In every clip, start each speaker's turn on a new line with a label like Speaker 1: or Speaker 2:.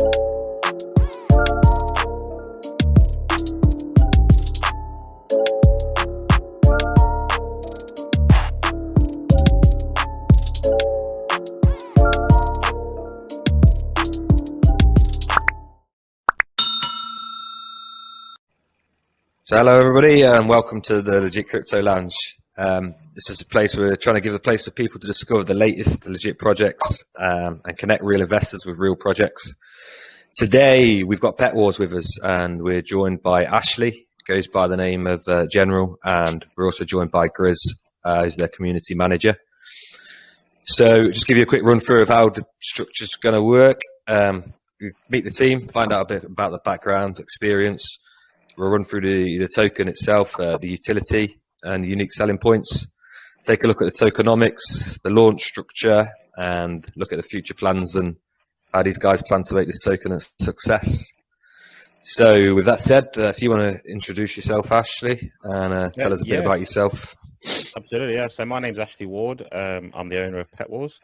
Speaker 1: So hello everybody and welcome to the Legit Crypto Lounge. This is a place where we're trying to give a place for people to discover the latest legit projects and connect real investors with real projects. Today we've got PETWARS with us and we're joined by Ashley, goes by the name of General, and we're also joined by Grizz, who's their community manager. So just give you a quick run through of how the structure's going to work. Meet the team, find out a bit about the background, experience. We'll run through the token itself, the utility and unique selling points. Take a look at the tokenomics, the launch structure, and look at the future plans and how these guys plan to make this token a success. So with that said, if you want to introduce yourself, Ashley, and tell us a bit about yourself.
Speaker 2: Absolutely, yeah. So my name's Ashley Ward. I'm the owner of PETWARS.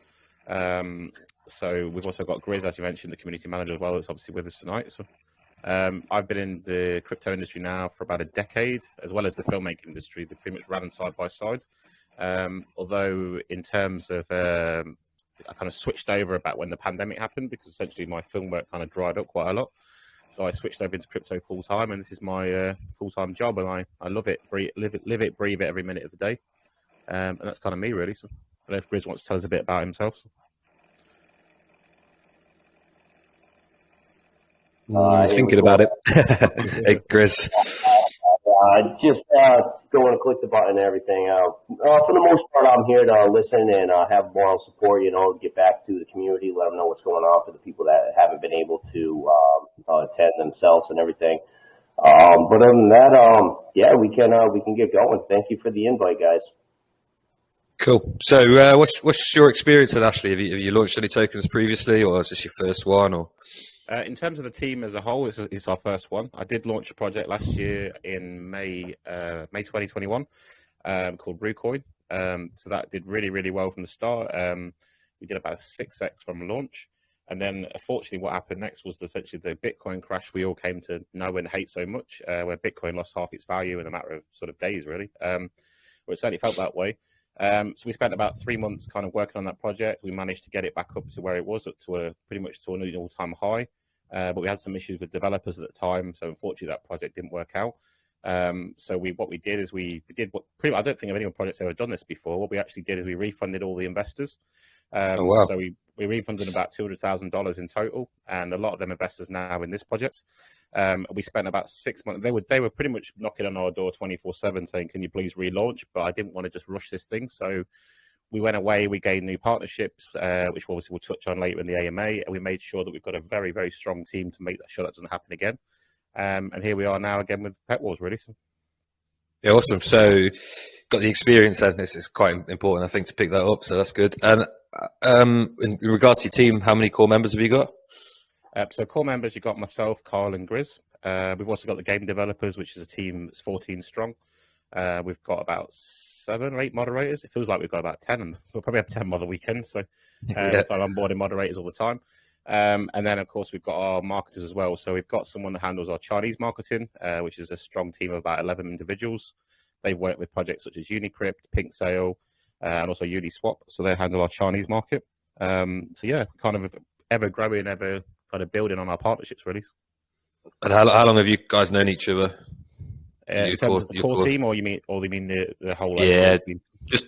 Speaker 2: So we've also got Grizz, as you mentioned, the community manager as well, that's obviously with us tonight. So I've been in the crypto industry now for about a decade, as well as the filmmaking industry. They pretty much ran side by side. Although in terms of, I kind of switched over about when the pandemic happened, because essentially my film work kind of dried up quite a lot. So I switched over into crypto full time, and this is my full-time job, and I love it, live it, breathe it every minute of the day. And that's kind of me, really. So I don't know if Grizz wants to tell us a bit about himself. So.
Speaker 1: He's thinking about it. Hey, Grizz.
Speaker 3: Just go and click the button and everything. For the most part, I'm here to listen and have moral support, get back to the community, let them know what's going on for the people that haven't been able to attend themselves and everything. But other than that, we can get going. Thank you for the invite, guys.
Speaker 1: Cool. So what's your experience with Ashley? Have you launched any tokens previously, or is this your first one? Or
Speaker 2: in terms of the team as a whole, it's our first one. I did launch a project last year in May 2021 called Rucoin. So that did really, really well from the start. We did about a 6x from launch. And then, unfortunately, what happened next was essentially the Bitcoin crash we all came to know and hate so much, where Bitcoin lost half its value in a matter of sort of days, really. Well, it certainly felt that way. So we spent about 3 months kind of working on that project. We managed to get it back up to where it was, up to pretty much to an all-time high. But we had some issues with developers at the time, so unfortunately that project didn't work out. So what we did is we did what I don't think of any project's ever done this before. What we actually did is we refunded all the investors.
Speaker 1: Oh, wow.
Speaker 2: So we refunded about $200,000 in total, and a lot of them investors now in this project. We spent about 6 months. They were pretty much knocking on our door 24/7 saying, "Can you please relaunch?" But I didn't want to just rush this thing, so we went away. We gained new partnerships, which obviously we'll touch on later in the AMA, and we made sure that we've got a very, very strong team to make sure that doesn't happen again. And here we are now again with PETWARS, really. So.
Speaker 1: Yeah, awesome. So got the experience, and this is quite important, I think, to pick that up. So that's good. And in regards to your team, how many core members have you got?
Speaker 2: So core members, you've got myself, Carl, and Grizz. We've also got the game developers, which is a team that's 14 strong. We've got about 7 or 8 moderators. It feels like we've got about 10, and we'll probably have 10 more the weekend. So we've got onboarding moderators all the time. And then, of course, we've got our marketers as well. So we've got someone that handles our Chinese marketing, which is a strong team of about 11 individuals. They've worked with projects such as Unicrypt, PinkSale, and also Uniswap. So they handle our Chinese market. So yeah, kind of ever growing, ever kind of building on our partnerships, really.
Speaker 1: And how long have you guys known each other?
Speaker 2: In terms of the core team, or you mean the whole?
Speaker 1: Team? Just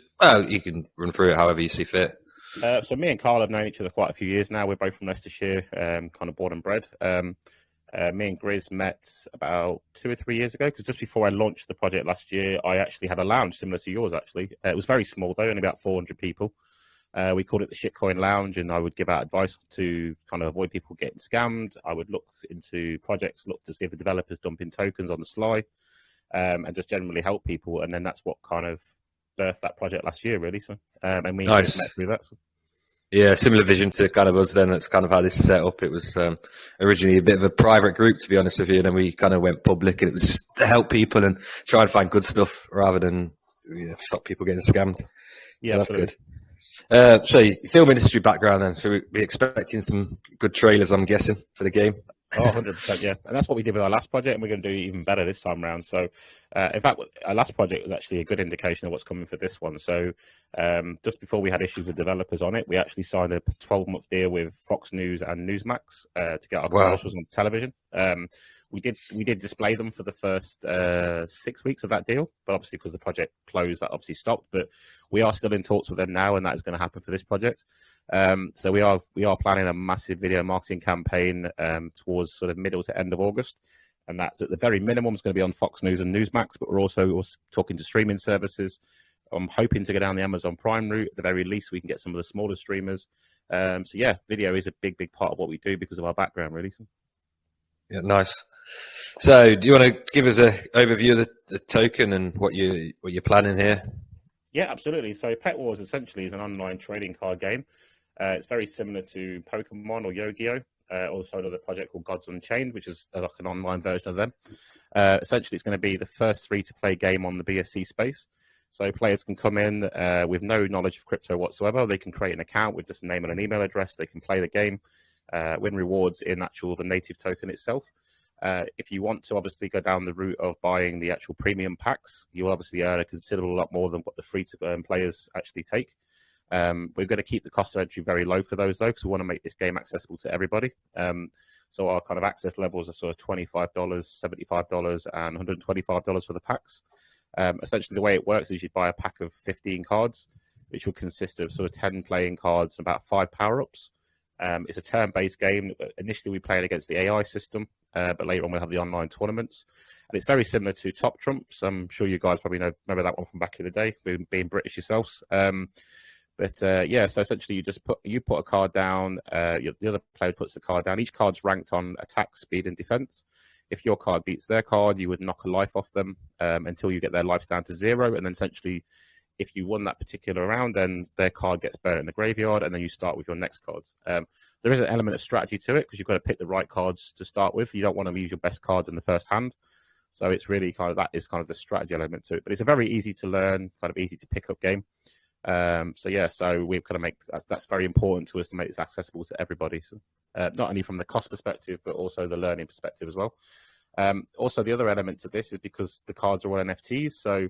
Speaker 1: you can run through it however you see fit.
Speaker 2: So me and Carl have known each other quite a few years now. We're both from Leicestershire, kind of born and bred. Me and Grizz met about 2 or 3 years ago, because just before I launched the project last year, I actually had a lounge similar to yours, actually. It was very small, though, only about 400 people. We called it the Shitcoin Lounge, and I would give out advice to kind of avoid people getting scammed. I would look into projects, look to see if the developers dumping tokens on the sly, and just generally help people. And then that's what kind of birthed that project last year, really. So, and we met through that. So.
Speaker 1: Yeah, similar vision to kind of us then. That's kind of how this is set up. It was originally a bit of a private group, to be honest with you, and then we kind of went public, and it was just to help people and try and find good stuff rather than stop people getting scammed. So yeah, that's good. So film industry background then, so we're expecting some good trailers, I'm guessing, for the game.
Speaker 2: Oh, 100%, yeah. And that's what we did with our last project, and we're going to do even better this time around. So, in fact, our last project was actually a good indication of what's coming for this one. So, just before we had issues with developers on it, we actually signed a 12-month deal with Fox News and Newsmax to get our commercials on television. We did display them for the first 6 weeks of that deal, but obviously because the project closed, that obviously stopped. But we are still in talks with them now, and that is going to happen for this project. So we are planning a massive video marketing campaign towards sort of middle to end of August, and that's at the very minimum is going to be on Fox News and Newsmax. But we're also talking to streaming services. I'm hoping to go down the Amazon Prime route. At the very least, we can get some of the smaller streamers. So yeah, video is a big part of what we do because of our background, really.
Speaker 1: Yeah, nice. So, do you want to give us an overview of the token and what you're planning here?
Speaker 2: Yeah, absolutely. So, PETWARS essentially is an online trading card game. It's very similar to Pokemon or Yu-Gi-Oh! Also another project called Gods Unchained, which is like an online version of them. Essentially, it's going to be the first free-to-play game on the BSC space. So players can come in with no knowledge of crypto whatsoever. They can create an account with just a name and an email address. They can play the game, win rewards in the native token itself. If you want to obviously go down the route of buying the actual premium packs, you'll obviously earn a considerable lot more than what the free-to-earn players actually take. We're going to keep the cost of entry very low for those, though, because we want to make this game accessible to everybody. So our kind of access levels are sort of $25, $75, and $125 for the packs. Essentially, the way it works is you buy a pack of 15 cards, which will consist of sort of 10 playing cards and about 5 power-ups. It's a turn-based game. Initially, we play it against the AI system, but later on we'll have the online tournaments. And it's very similar to Top Trumps. I'm sure you guys probably remember that one from back in the day, being British yourselves. Yeah, so essentially you put a card down, the other player puts the card down. Each card's ranked on attack, speed, and defense. If your card beats their card, you would knock a life off them until you get their lives down to 0. And then essentially, if you won that particular round, then their card gets buried in the graveyard, and then you start with your next cards. There is an element of strategy to it because you've got to pick the right cards to start with. You don't want to use your best cards in the first hand. So it's really that is kind of the strategy element to it. But it's a very easy to learn, kind of easy to pick up game. So we've got to make that's very important to us to make this accessible to everybody. So, not only from the cost perspective, but also the learning perspective as well. Also, the other element to this is because the cards are all NFTs. So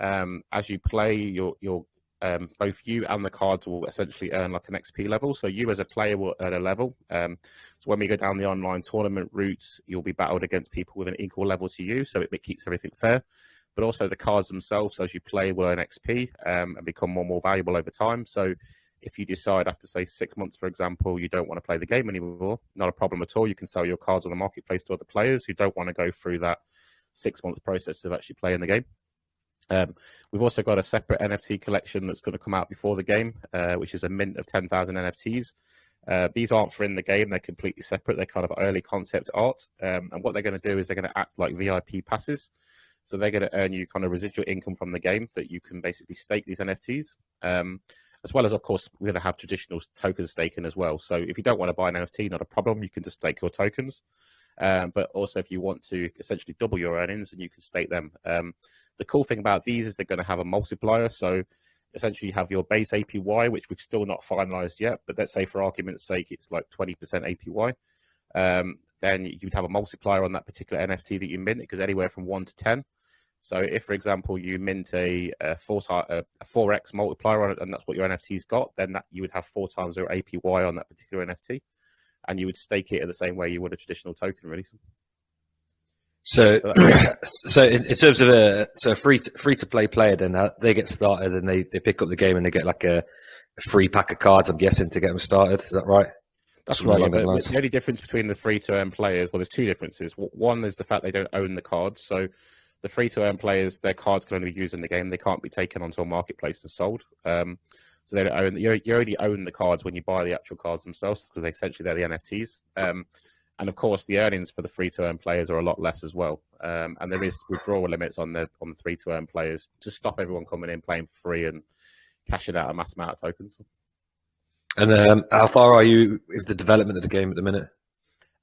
Speaker 2: as you play, both you and the cards will essentially earn like an XP level. So you as a player will earn a level. So when we go down the online tournament route, you'll be battled against people with an equal level to you. So it keeps everything fair. But also the cards themselves, as you play, will earn XP and become more valuable over time. So if you decide after, say, 6 months, for example, you don't want to play the game anymore, not a problem at all. You can sell your cards on the marketplace to other players who don't want to go through that 6-month process of actually playing the game. We've also got a separate NFT collection that's going to come out before the game, which is a mint of 10,000 NFTs. These aren't for in the game. They're completely separate. They're kind of early concept art. And what they're going to do is they're going to act like VIP passes. So they're going to earn you kind of residual income from the game that you can basically stake these NFTs. As well as, of course, we're going to have traditional token staking as well. So if you don't want to buy an NFT, not a problem. You can just stake your tokens. But also if you want to essentially double your earnings, and you can stake them. The cool thing about these is they're going to have a multiplier. So essentially you have your base APY, which we've still not finalized yet. But let's say for argument's sake, it's like 20% APY. Then you'd have a multiplier on that particular NFT that you mint. It goes anywhere from 1 to 10. So if, for example, you mint a 4x multiplier on it, and that's what your NFT's got, then that you would have 4 times your APY on that particular NFT, and you would stake it in the same way you would a traditional token, really.
Speaker 1: So in terms of a free to play player, then they get started and they pick up the game and they get like a free pack of cards, I'm guessing, to get them started. Is that right?
Speaker 2: That's right. But the only difference between the free to earn players, well, there's 2 differences. One is the fact they don't own the cards. So the free to earn players, their cards can only be used in the game. They can't be taken onto a marketplace and sold. So they don't own. You only own the cards when you buy the actual cards themselves, because essentially they're the NFTs. And of course, the earnings for the free to earn players are a lot less as well. And there is withdrawal limits on the free to earn players to stop everyone coming in playing for free and cashing out a mass amount of tokens.
Speaker 1: And how far are you with the development of the game at the minute?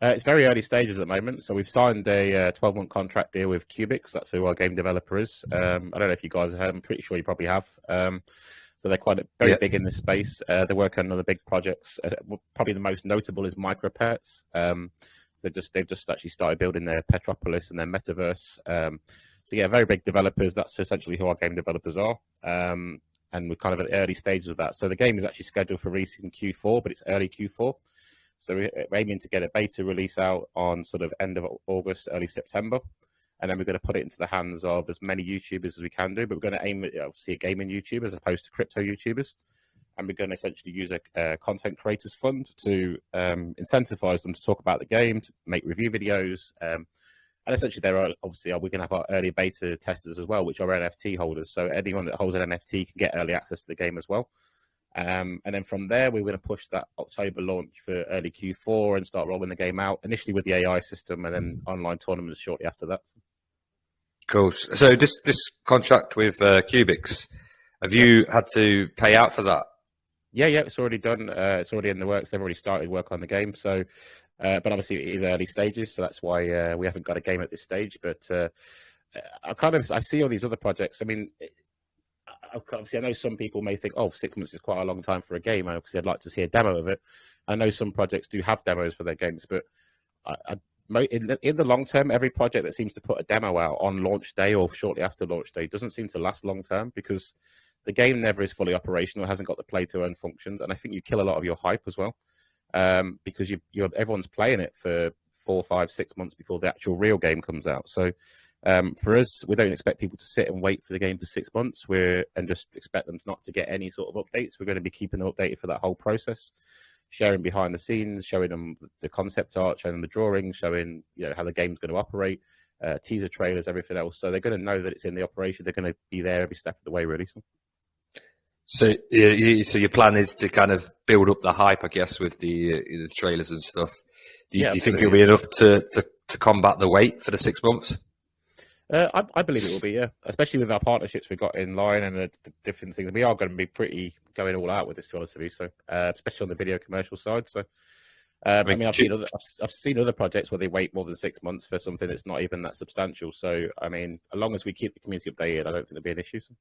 Speaker 2: It's very early stages at the moment. So we've signed a 12-month contract deal with Cubics. That's who our game developer is. I don't know if you guys have heard. I'm pretty sure you probably have. So So they're very big in this space. They work on other big projects. Probably the most notable is Micropets. They've just actually started building their Petropolis and their metaverse. So yeah, very big developers. That's essentially who our game developers are. And we're kind of at the early stages of that. So the game is actually scheduled for release in Q4, but it's early Q4. So we're aiming to get a beta release out on sort of end of August, early September. And then we're going to put it into the hands of as many YouTubers as we can do. But we're going to aim at, obviously, a gaming YouTuber as opposed to crypto YouTubers. And we're going to essentially use a content creators fund to incentivize them to talk about the game, to make review videos. And essentially, we're going to have our early beta testers as well, which are NFT holders. So anyone that holds an NFT can get early access to the game as well. And then from there, we're going to push that October launch for early Q4 and start rolling the game out, initially with the AI system and then online tournaments shortly after that.
Speaker 1: Cool. So this contract with Cubics, have you had to pay out for that?
Speaker 2: Yeah, it's already done. It's already in the works. They've already started work on the game. So, but obviously it is early stages, so that's why we haven't got a game at this stage. But I see all these other projects. I mean, obviously I know some people may think, 6 months is quite a long time for a game. Obviously, I'd like to see a demo of it. I know some projects do have demos for their games, but in the long term, every project that seems to put a demo out on launch day or shortly after launch day doesn't seem to last long term, because the game never is fully operational, hasn't got the play to earn functions, and I think you kill a lot of your hype as well, because everyone's playing it for 4, 5, 6 months before the actual real game comes out. So for us, we don't expect people to sit and wait for the game for 6 months. And just expect them not to get any sort of updates. We're going to be keeping them updated for that whole process, sharing behind the scenes, showing them the concept art, showing them the drawings, showing how the game's going to operate, teaser trailers, everything else. So they're going to know that it's in the operation. They're going to be there every step of the way, really.
Speaker 1: So your plan is to kind of build up the hype, I guess, with the trailers and stuff. Do you think it'll be enough to combat the wait for the 6 months?
Speaker 2: I believe it will be, yeah. Especially with our partnerships we've got in line and the different things. We are going to be pretty going all out with this, to be honest with you. So, especially on the video commercial side. So, I've seen other projects where they wait more than 6 months for something that's not even that substantial. So, I mean, as long as we keep the community updated, I don't think there'll be an issue. So.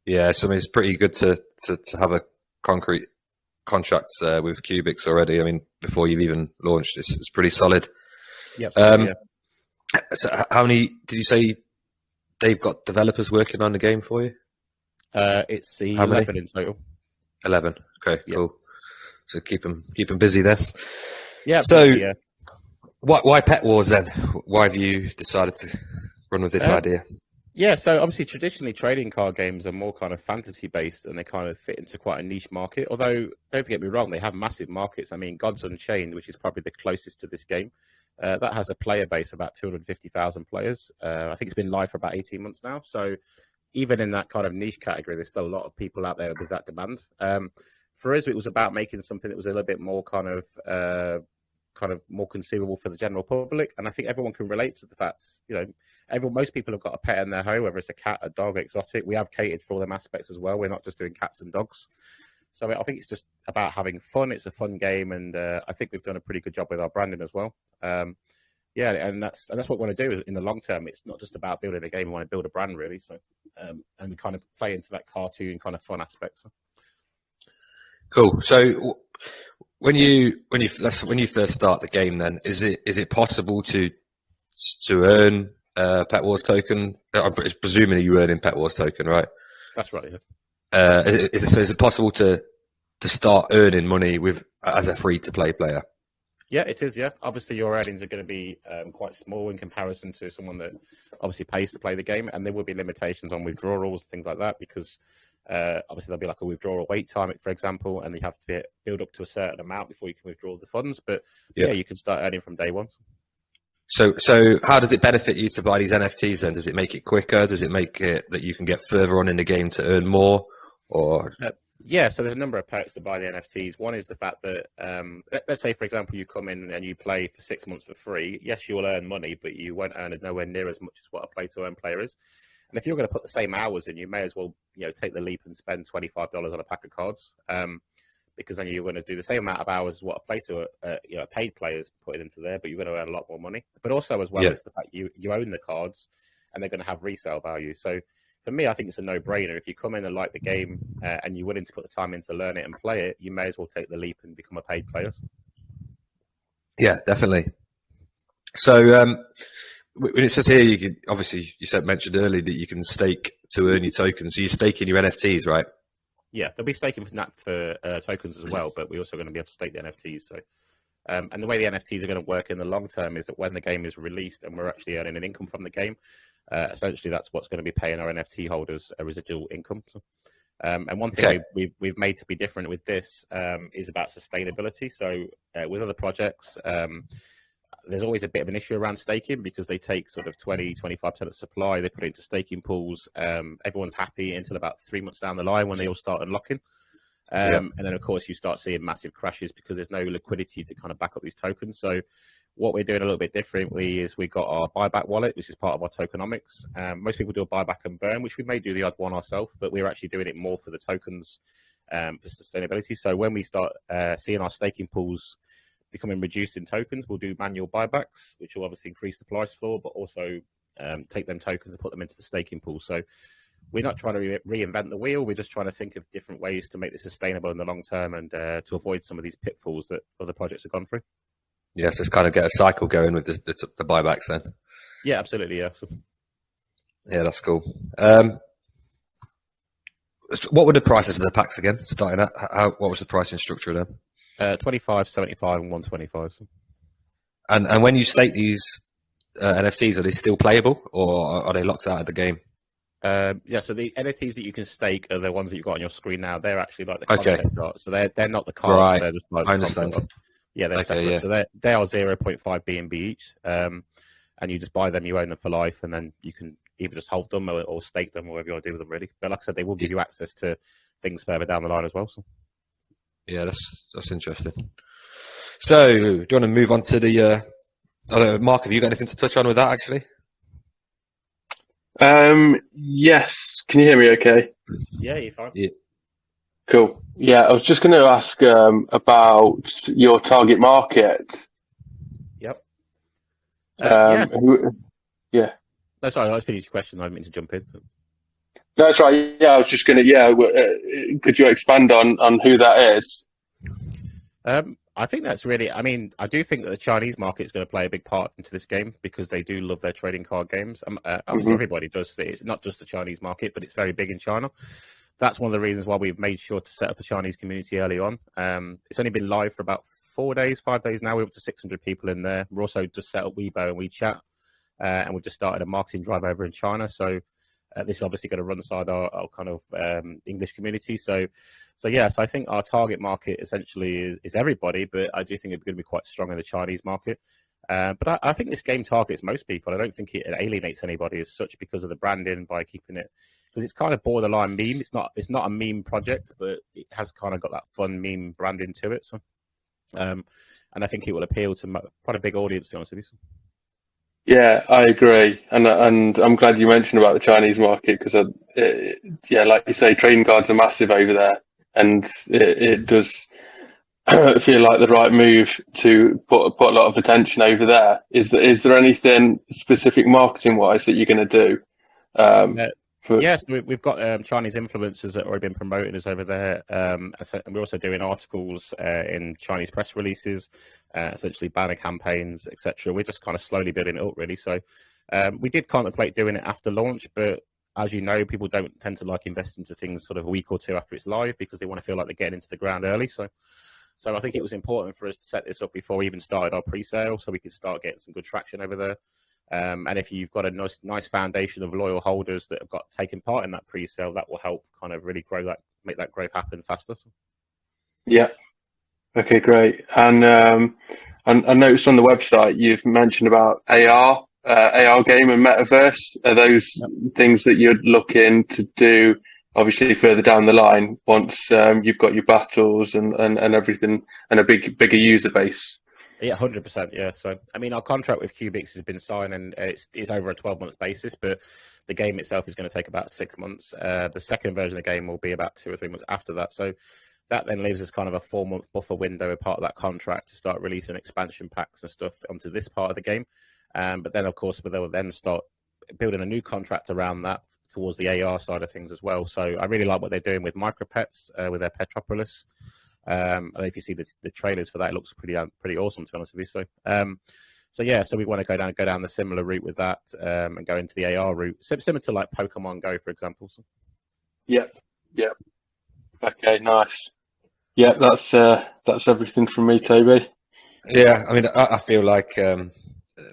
Speaker 1: Yeah, so I mean, it's pretty good to have a concrete contract with Cubics already. I mean, before you've even launched, it's pretty solid.
Speaker 2: Yeah.
Speaker 1: So how many did you say they've got developers working on the game for you?
Speaker 2: It's 11 in total.
Speaker 1: 11. Okay, cool. So keep them busy then.
Speaker 2: Yeah.
Speaker 1: So why PETWARS then? Why have you decided to run with this idea?
Speaker 2: Yeah, so obviously traditionally trading card games are more kind of fantasy based, and they kind of fit into quite a niche market. Although, don't get me wrong, they have massive markets. I mean, Gods Unchained, which is probably the closest to this game, that has a player base of about 250,000 players. I think it's been live for about 18 months now. So even in that kind of niche category, there's still a lot of people out there with that demand. For us, it was about making something that was a little bit more kind of more consumable for the general public. And I think everyone can relate to the fact, most people have got a pet in their home, whether it's a cat, a dog, exotic. We have catered for all them aspects as well. We're not just doing cats and dogs. So I think it's just about having fun. It's a fun game, and I think we've done a pretty good job with our branding as well. And that's what we want to do in the long term. It's not just about building a game. We want to build a brand, really. So, and we kind of play into that cartoon kind of fun aspect. So.
Speaker 1: Cool. So when you first start the game, then is it possible to earn PETWARS token? I'm presuming you earn in PETWARS token, right?
Speaker 2: That's right. Yeah.
Speaker 1: Is it possible to start earning money as a free to play player?
Speaker 2: Yeah, it is. Yeah, obviously your earnings are going to be quite small in comparison to someone that obviously pays to play the game, and there will be limitations on withdrawals, things like that, because obviously there'll be like a withdrawal wait time, for example, and you have to build up to a certain amount before you can withdraw the funds. But yeah, you can start earning from day one. So
Speaker 1: how does it benefit you to buy these NFTs then? Does it make it quicker? Does it make it that you can get further on in the game to earn more? Or
Speaker 2: yeah, so there's a number of perks to buy the NFTs. One is the fact that, let's say, for example, you come in and you play for 6 months for free. Yes, you will earn money, but you won't earn it nowhere near as much as what a play-to-earn player is. And if you're going to put the same hours in, you may as well, take the leap and spend $25 on a pack of cards, because then you're going to do the same amount of hours as what a a paid player is putting into there, but you're going to earn a lot more money. But also as well, it's the fact you own the cards, and they're going to have resale value. So for me, I think it's a no-brainer. If you come in and like the game and you're willing to put the time in to learn it and play it, you may as well take the leap and become a paid player.
Speaker 1: Yeah, definitely. So when it says here, you can obviously mentioned earlier that you can stake to earn your tokens. So you're staking your NFTs, right?
Speaker 2: Yeah, they'll be staking for tokens as well, but we're also going to be able to stake the NFTs. So, and the way the NFTs are going to work in the long term is that when the game is released and we're actually earning an income from the game, essentially that's what's going to be paying our NFT holders a residual income. So, and one thing we've made to be different with this is about sustainability. So with other projects, there's always a bit of an issue around staking because they take sort of 20-25% of supply, they put it into staking pools. Everyone's happy until about 3 months down the line when they all start unlocking. And then, of course, you start seeing massive crashes because there's no liquidity to kind of back up these tokens. So what we're doing a little bit differently is we've got our buyback wallet, which is part of our tokenomics. Most people do a buyback and burn, which we may do the odd one ourselves, but we're actually doing it more for the tokens for sustainability. So when we start seeing our staking pools becoming reduced in tokens, we'll do manual buybacks, which will obviously increase the price floor, but also take them tokens and put them into the staking pool. So we're not trying to reinvent the wheel. We're just trying to think of different ways to make this sustainable in the long term and to avoid some of these pitfalls that other projects have gone through.
Speaker 1: Yes, just kind of get a cycle going with the buybacks then.
Speaker 2: Yeah, absolutely. Yeah. So,
Speaker 1: yeah, that's cool. What were the prices of the packs again? Starting at what was the pricing structure of them?
Speaker 2: 25, 75, and 125. So.
Speaker 1: And when you stake these NFTs, are they still playable or are they locked out of the game?
Speaker 2: Yeah, so the NFTs that you can stake are the ones that you've got on your screen now. They're actually like the concept art. So they're not the cards.
Speaker 1: Right.
Speaker 2: They're just like
Speaker 1: I understand.
Speaker 2: Yeah, they're separate. Yeah. So they are 0.5 BNB each. And you just buy them, you own them for life, and then you can either just hold them or stake them, or whatever you want to do with them, really. But like I said, they will give you access to things further down the line as well. So.
Speaker 1: Yeah, that's interesting. So, do you want to move on to the? I don't know, Mark, have you got anything to touch on with that? Actually.
Speaker 4: Yes. Can you hear me? Okay.
Speaker 2: Yeah, you're fine.
Speaker 1: Yeah.
Speaker 4: Cool. Yeah, I was just going to ask about your target market.
Speaker 2: Yep.
Speaker 4: Yeah.
Speaker 2: No, sorry, let's finish your question. I didn't mean to jump in.
Speaker 4: No, that's right. Yeah, I was just going to. Yeah, could you expand on who that is?
Speaker 2: I think that's really. I mean, I do think that the Chinese market is going to play a big part into this game because they do love their trading card games. Obviously, everybody does. It's not just the Chinese market, but it's very big in China. That's one of the reasons why we've made sure to set up a Chinese community early on. It's only been live for about 5 days now. We're up to 600 people in there. We're also just set up Weibo and WeChat, and we've just started a marketing drive over in China. So this is obviously going to run inside our kind of English community. So yes, I think our target market essentially is everybody, but I do think it's going to be quite strong in the Chinese market. But I think this game targets most people. I don't think it alienates anybody as such because of the branding by keeping it. Because it's kind of borderline meme. It's not a meme project, but it has kind of got that fun meme branding to it. So, and I think it will appeal to quite a big audience, to be honest with you.
Speaker 4: Yeah, I agree, and I'm glad you mentioned about the Chinese market because, like you say, trading cards are massive over there, and it does feel like the right move to put a lot of attention over there. Is there anything specific marketing wise that you're going to do?
Speaker 2: Yes, we've got Chinese influencers that have already been promoting us over there. And we're also doing articles in Chinese press releases, essentially banner campaigns, etc. We're just kind of slowly building it up, really. So we did contemplate doing it after launch, but as you know, people don't tend to like invest into things sort of a week or two after it's live because they want to feel like they're getting into the ground early. So I think it was important for us to set this up before we even started our pre-sale so we could start getting some good traction over there. And if you've got a nice foundation of loyal holders that have got taken part in that pre-sale, that will help kind of really make that growth happen faster.
Speaker 4: Yeah. Okay, great. And I noticed on the website you've mentioned about AR game and metaverse. Are those things that you're looking to do? Obviously, further down the line, once you've got your battles and everything, and a bigger user base.
Speaker 2: Yeah, 100%. Yeah. So, I mean, our contract with Cubics has been signed and it's over a 12-month basis, but the game itself is going to take about 6 months. The second version of the game will be about 2 or 3 months after that. So that then leaves us kind of a 4-month buffer window, a part of that contract to start releasing expansion packs and stuff onto this part of the game. But then, of course, they'll then start building a new contract around that towards the AR side of things as well. So I really like what they're doing with micropets, with their PETWARS. I don't know if you see the trailers for that. It looks pretty awesome, to be honest with you. So we want to go down the similar route with that, and go into the AR route, similar to like Pokemon Go, for example. So.
Speaker 4: Yep. Okay, nice. Yeah, that's everything from me, Toby.
Speaker 1: Yeah, I mean, I feel like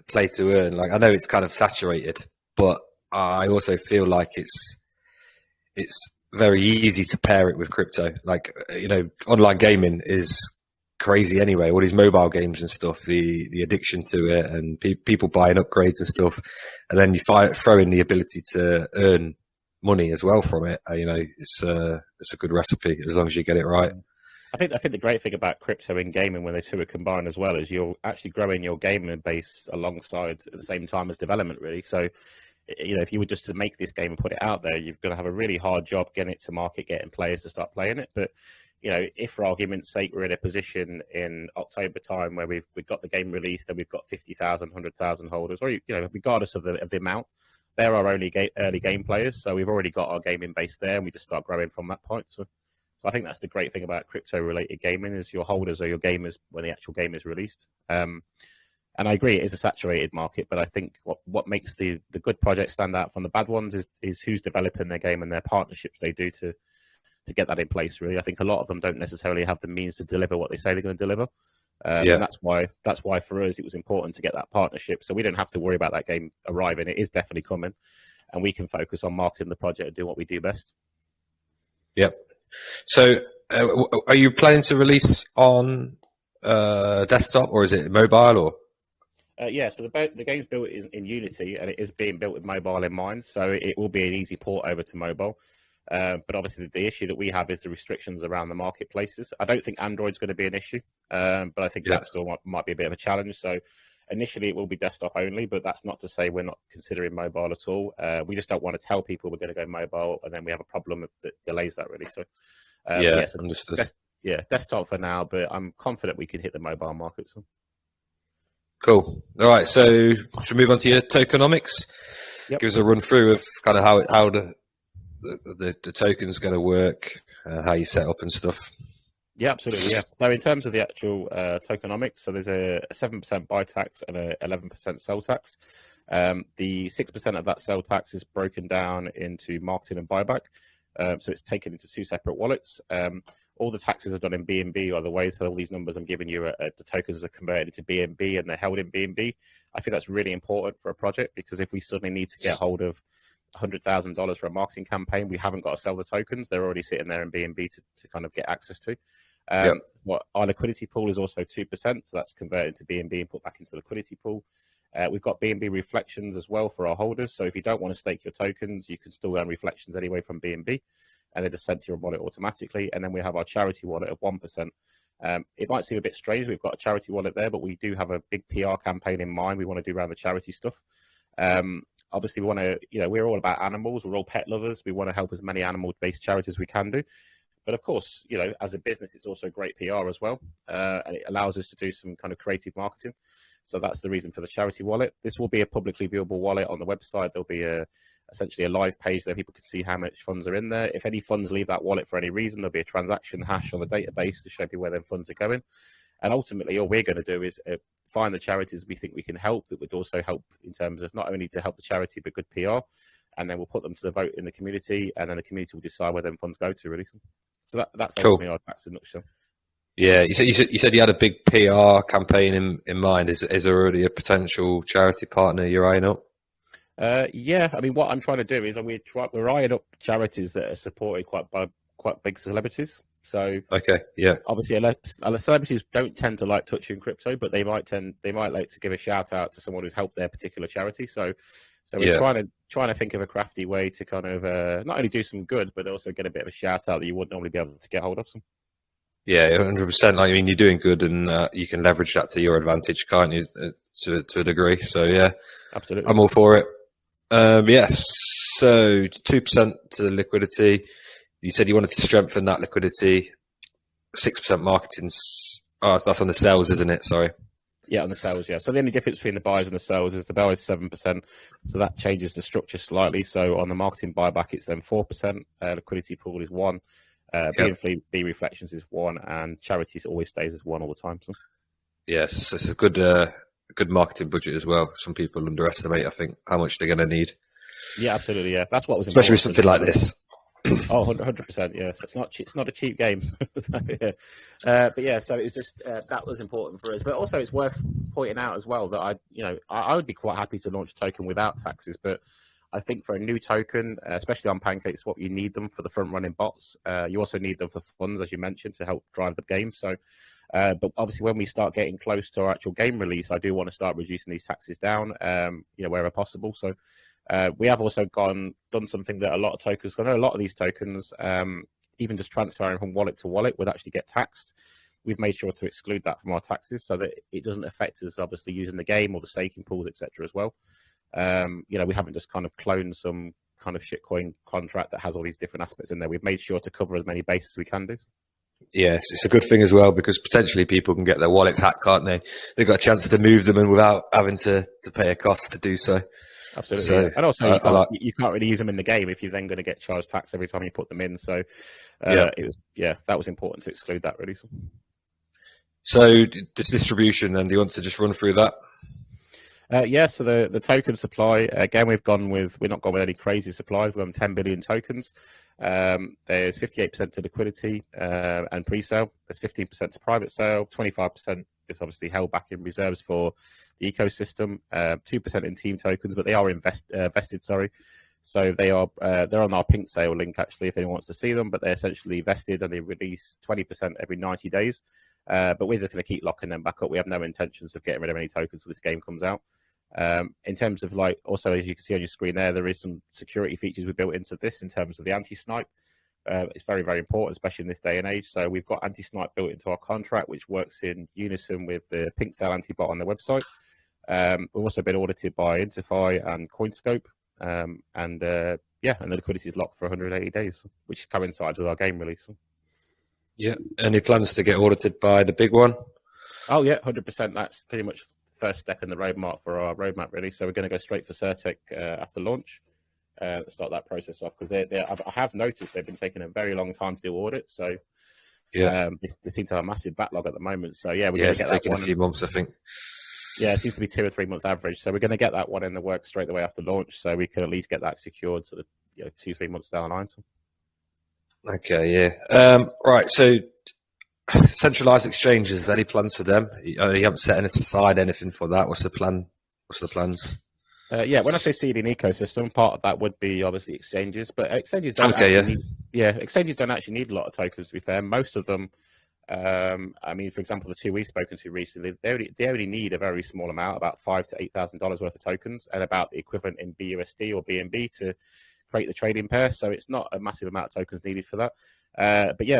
Speaker 1: play to earn. Like, I know it's kind of saturated, but I also feel like it's very easy to pair it with crypto. Like, you know, online gaming is crazy anyway. All these mobile games and stuff, the addiction to it, and people buying upgrades and stuff, and then you throw in the ability to earn money as well from it. You know, it's a good recipe as long as you get it right.
Speaker 2: I think the great thing about crypto and gaming, when the two are combined as well, is you're actually growing your gaming base alongside at the same time as development, really. So, you know, if you were just to make this game and put it out there, you're going to have a really hard job getting it to market, getting players to start playing it. But, you know, if for argument's sake we're in a position in October time where we've got the game released and we've got 50,000, 100,000 holders, or, you know, regardless of the amount, they're our only early game players. So we've already got our gaming base there, and we just start growing from that point. So I think that's the great thing about crypto-related gaming, is your holders are your gamers when the actual game is released. And I agree, it is a saturated market, but I think what makes the good projects stand out from the bad ones is who's developing their game and their partnerships they do to get that in place, really. I think a lot of them don't necessarily have the means to deliver what they say they're going to deliver. And that's why for us it was important to get that partnership, so we don't have to worry about that game arriving. It is definitely coming, and we can focus on marketing the project and do what we do best.
Speaker 1: Yep. So are you planning to release on desktop, or is it mobile, or?
Speaker 2: So the game's built in Unity, and it is being built with mobile in mind, so it will be an easy port over to mobile. But obviously the issue that we have is the restrictions around the marketplaces. I don't think Android's going to be an issue, but I think the App Store might be a bit of a challenge. So initially it will be desktop only, but that's not to say we're not considering mobile at all. We just don't want to tell people we're going to go mobile, and then we have a problem that delays that, really. So
Speaker 1: Understood.
Speaker 2: Desktop for now, but I'm confident we can hit the mobile market. So.
Speaker 1: Cool. All right, so should we move on to your tokenomics?
Speaker 2: Yep.
Speaker 1: Give us a run through of kind of how the token's going to work, how you set up and stuff.
Speaker 2: Yeah, absolutely. Yeah. So in terms of the actual tokenomics, so there's a 7% buy tax and a 11% sell tax. The 6% of that sell tax is broken down into marketing and buyback. So it's taken into two separate wallets. All the taxes are done in BNB, by the way. So all these numbers I'm giving you, the tokens are converted into BNB and they're held in BNB. I think that's really important for a project, because if we suddenly need to get hold of $100,000 for a marketing campaign, we haven't got to sell the tokens. They're already sitting there in BNB to kind of get access to. Our liquidity pool is also 2%. So that's converted to BNB and put back into the liquidity pool. We've got BNB reflections as well for our holders. So if you don't want to stake your tokens, you can still earn reflections anyway from BNB, and they're just sent to your wallet automatically. And then we have our charity wallet of 1%. It might seem a bit strange, we've got a charity wallet there, but we do have a big PR campaign in mind. We want to do around the charity stuff. Obviously, we want to, we're all about animals. We're all pet lovers. We want to help as many animal-based charities as we can do. But of course, as a business, it's also great PR as well. And it allows us to do some kind of creative marketing. So that's the reason for the charity wallet. This will be a publicly viewable wallet on the website. There'll be essentially a live page there. People can see how much funds are in there. If any funds leave that wallet for any reason, there'll be a transaction hash on the database to show people where their funds are going. And ultimately, all we're going to do is find the charities we think we can help, that would also help in terms of not only to help the charity, but good PR. And then we'll put them to the vote in the community, and then the community will decide where them funds go to, really. So that's ultimately our tax in a nutshell.
Speaker 1: Yeah, you said you had a big PR campaign in mind. Is there already a potential charity partner you're eyeing up?
Speaker 2: Yeah, I mean, what I'm trying to do is we're eyeing up charities that are supported by quite big celebrities. So
Speaker 1: okay, yeah,
Speaker 2: obviously, celebrities don't tend to like touching crypto, but they might like to give a shout out to someone who's helped their particular charity. So we're trying to think of a crafty way to kind of not only do some good, but also get a bit of a shout out that you wouldn't normally be able to get hold of.
Speaker 1: Yeah, 100%. I mean, you're doing good, and you can leverage that to your advantage, can't you? To a degree. So yeah,
Speaker 2: absolutely,
Speaker 1: I'm all for it. Yes. So 2% to the liquidity. You said you wanted to strengthen that liquidity. 6% marketing's. Oh, that's on the sales, isn't it? Sorry.
Speaker 2: Yeah, on the sales, yeah. So the only difference between the buys and the sales is the buy is 7%, so that changes the structure slightly. So on the marketing buyback, it's then 4%. Liquidity pool is 1. B and B reflections is 1, and charities always stays as 1 all the time. So.
Speaker 1: Yes, it's a good marketing budget as well. Some people underestimate, I think, how much they're going to need.
Speaker 2: Yeah, absolutely. Yeah, that's what was
Speaker 1: especially with something like this.
Speaker 2: Oh, 100%. Yeah, so it's not a cheap game. So, yeah. But yeah, so it's just that was important for us. But also, it's worth pointing out as well that I would be quite happy to launch a token without taxes, but I think for a new token, especially on PancakeSwap, you need them for the front running bots. You also need them for funds, as you mentioned, to help drive the game. So, but obviously, when we start getting close to our actual game release, I do want to start reducing these taxes down, wherever possible. So. We have also done something that a lot of tokens, I know a lot of these tokens, even just transferring from wallet to wallet would actually get taxed. We've made sure to exclude that from our taxes so that it doesn't affect us, obviously, using the game or the staking pools, etc. as well. We haven't just kind of cloned some kind of shitcoin contract that has all these different aspects in there. We've made sure to cover as many bases as we can do.
Speaker 1: Yes, it's a good thing as well because potentially people can get their wallets hacked, can't they? They've got a chance to move them and without having to pay a cost to do so.
Speaker 2: Absolutely, so, yeah. And also you can't really use them in the game if you're then going to get charged tax every time you put them in. So that was important to exclude that really.
Speaker 1: So this distribution, and do you want to just run through that?
Speaker 2: So the token supply, again, we're not gone with any crazy supplies. We're on 10 billion tokens. There's 58% to liquidity and pre-sale. There's 15% to private sale. 25% is obviously held back in reserves for the ecosystem. 2% in team tokens, but they are vested. Sorry, so they're on our PinkSale link actually, if anyone wants to see them. But they're essentially vested, and they release 20% every 90 days. But we're just going to keep locking them back up. We have no intentions of getting rid of any tokens until this game comes out. In terms of also as you can see on your screen there is some security features we built into this in terms of the anti-snipe. It's very, very important, especially in this day and age. So we've got anti-snipe built into our contract, which works in unison with the PinkSale anti-bot on their website. We've also been audited by Interfi and CoinScope. And the liquidity is locked for 180 days, which coincides with our game release.
Speaker 1: Yeah. Any plans to get audited by the big one?
Speaker 2: Oh, yeah, 100%. That's pretty much the first step in the roadmap for our roadmap, really. So we're going to go straight for Certec after launch. Start that process off because I have noticed they've been taking a very long time to do audit. So they seem to have a massive backlog at the moment. So we're going to get that one.
Speaker 1: A few months, I think.
Speaker 2: Yeah, it seems to be 2 or 3 month average. So we're going to get that one in the works straight away after launch, so we can at least get that secured sort of 2-3 months down the line. So.
Speaker 1: Okay, yeah. Right, so centralized exchanges. Any plans for them? You haven't set aside anything for that. What's the plan? What's the plans?
Speaker 2: When I say seeding ecosystem, part of that would be obviously exchanges, but exchanges don't exchanges don't actually need a lot of tokens. To be fair, most of them. For example, the 2 we've spoken to recently, they only need a very small amount, about $5,000 to $8,000 worth of tokens, and about the equivalent in BUSD or BNB to create the trading pair. So it's not a massive amount of tokens needed for that.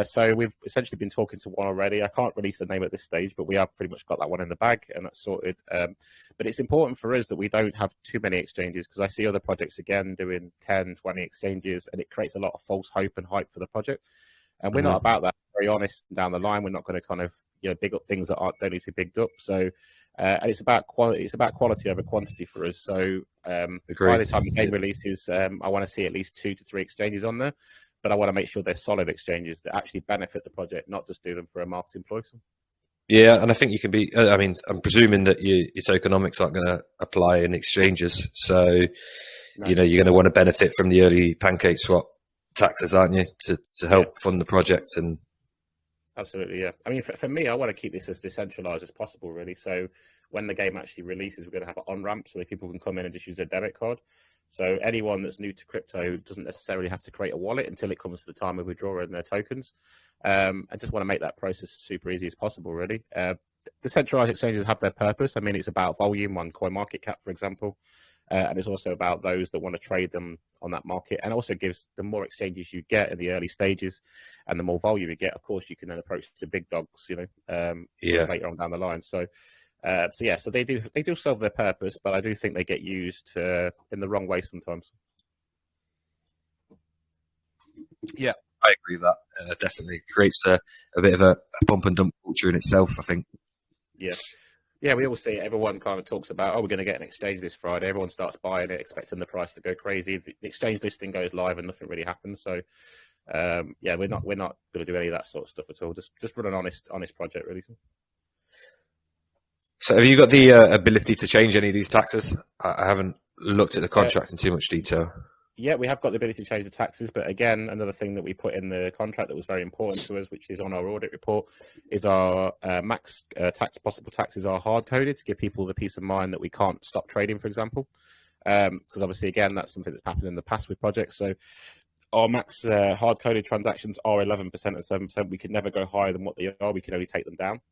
Speaker 2: So we've essentially been talking to one already. I can't release the name at this stage, but we have pretty much got that one in the bag, and that's sorted. But it's important for us that we don't have too many exchanges, because I see other projects again doing 10, 20 exchanges, and it creates a lot of false hope and hype for the project. And we're not about that. Very honest down the line, we're not going to kind of big up things that don't need to be bigged up. So, and it's about quality. It's about quality over quantity for us. So, by the time the game releases, I want to see at least 2 to 3 exchanges on there. But I want to make sure they're solid exchanges that actually benefit the project, not just do them for a marketing ploy.
Speaker 1: Yeah, and I think you can be. I'm presuming that your tokenomics aren't going to apply in exchanges, so you're going to want to benefit from the early PancakeSwap taxes, aren't you, to help fund the project? And
Speaker 2: absolutely, yeah. I mean, for me, I want to keep this as decentralized as possible, really. So when the game actually releases, we're going to have an on-ramp so that people can come in and just use their debit card. So anyone that's new to crypto doesn't necessarily have to create a wallet until it comes to the time of withdrawing their tokens. I just want to make that process super easy as possible, really. The centralized exchanges have their purpose. I mean, it's about volume on CoinMarketCap, for example. And it's also about those that want to trade them on that market, and also gives the more exchanges you get in the early stages and the more volume you get, of course, you can then approach the big dogs, later on down the line. So they do serve their purpose, but I do think they get used in the wrong way sometimes.
Speaker 1: Yeah, I agree with that. Definitely creates a bit of a pump and dump culture in itself, I think.
Speaker 2: Yeah, Yeah, we all see it. Everyone kind of talks about, oh, we're going to get an exchange this Friday. Everyone starts buying it, expecting the price to go crazy. The exchange listing goes live and nothing really happens. So, yeah, we're not going to do any of that sort of stuff at all. Just run an honest project, really.
Speaker 1: So have you got the ability to change any of these taxes? I haven't looked at the contract in too much detail.
Speaker 2: Yeah, we have got the ability to change the taxes, but again, another thing that we put in the contract that was very important to us, which is on our audit report, is our max possible taxes are hard coded to give people the peace of mind that we can't stop trading, for example. Because obviously, again, that's something that's happened in the past with projects. So our max hard coded transactions are 11% and 7%. We can never go higher than what they are. We can only take them down.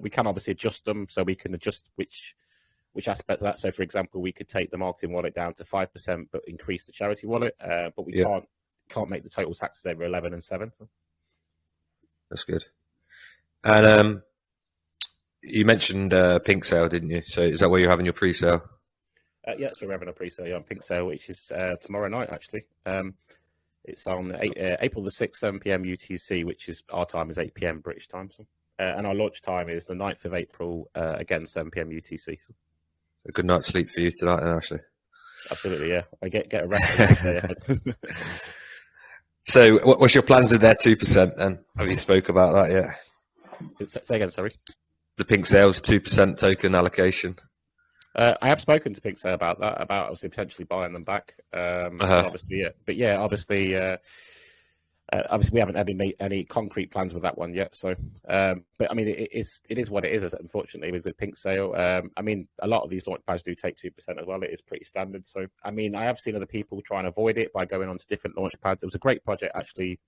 Speaker 2: We can obviously adjust them, so we can adjust which aspect of that. So, for example, we could take the marketing wallet down to 5%, but increase the charity wallet. But we can't make the total taxes over 11 and 7. So.
Speaker 1: That's good. And you mentioned PinkSale, didn't you? So is that where you're having your pre-sale?
Speaker 2: Yeah, so we're having a pre-sale on PinkSale, which is tomorrow night, actually. It's on April the 6th, 7 p.m. UTC, which is our time is 8 p.m. British time. So. And our launch time is the 9th of April, again, 7 p.m. UTC. So.
Speaker 1: A good night's sleep for you tonight, then, actually.
Speaker 2: Absolutely, yeah. I get a rest.
Speaker 1: So, what's your plans with their 2%? Then have you spoke about that yet?
Speaker 2: Say again, sorry.
Speaker 1: The PinkSale's 2% token allocation.
Speaker 2: I have spoken to PinkSale about that, about obviously potentially buying them back. Obviously, yeah. But yeah, obviously we haven't had any concrete plans with that one yet. So, but I mean, it is what it is. Unfortunately, with PinkSale, I mean, a lot of these launch pads do take 2% as well. It is pretty standard. So, I mean, I have seen other people try and avoid it by going on to different launch pads. It was a great project actually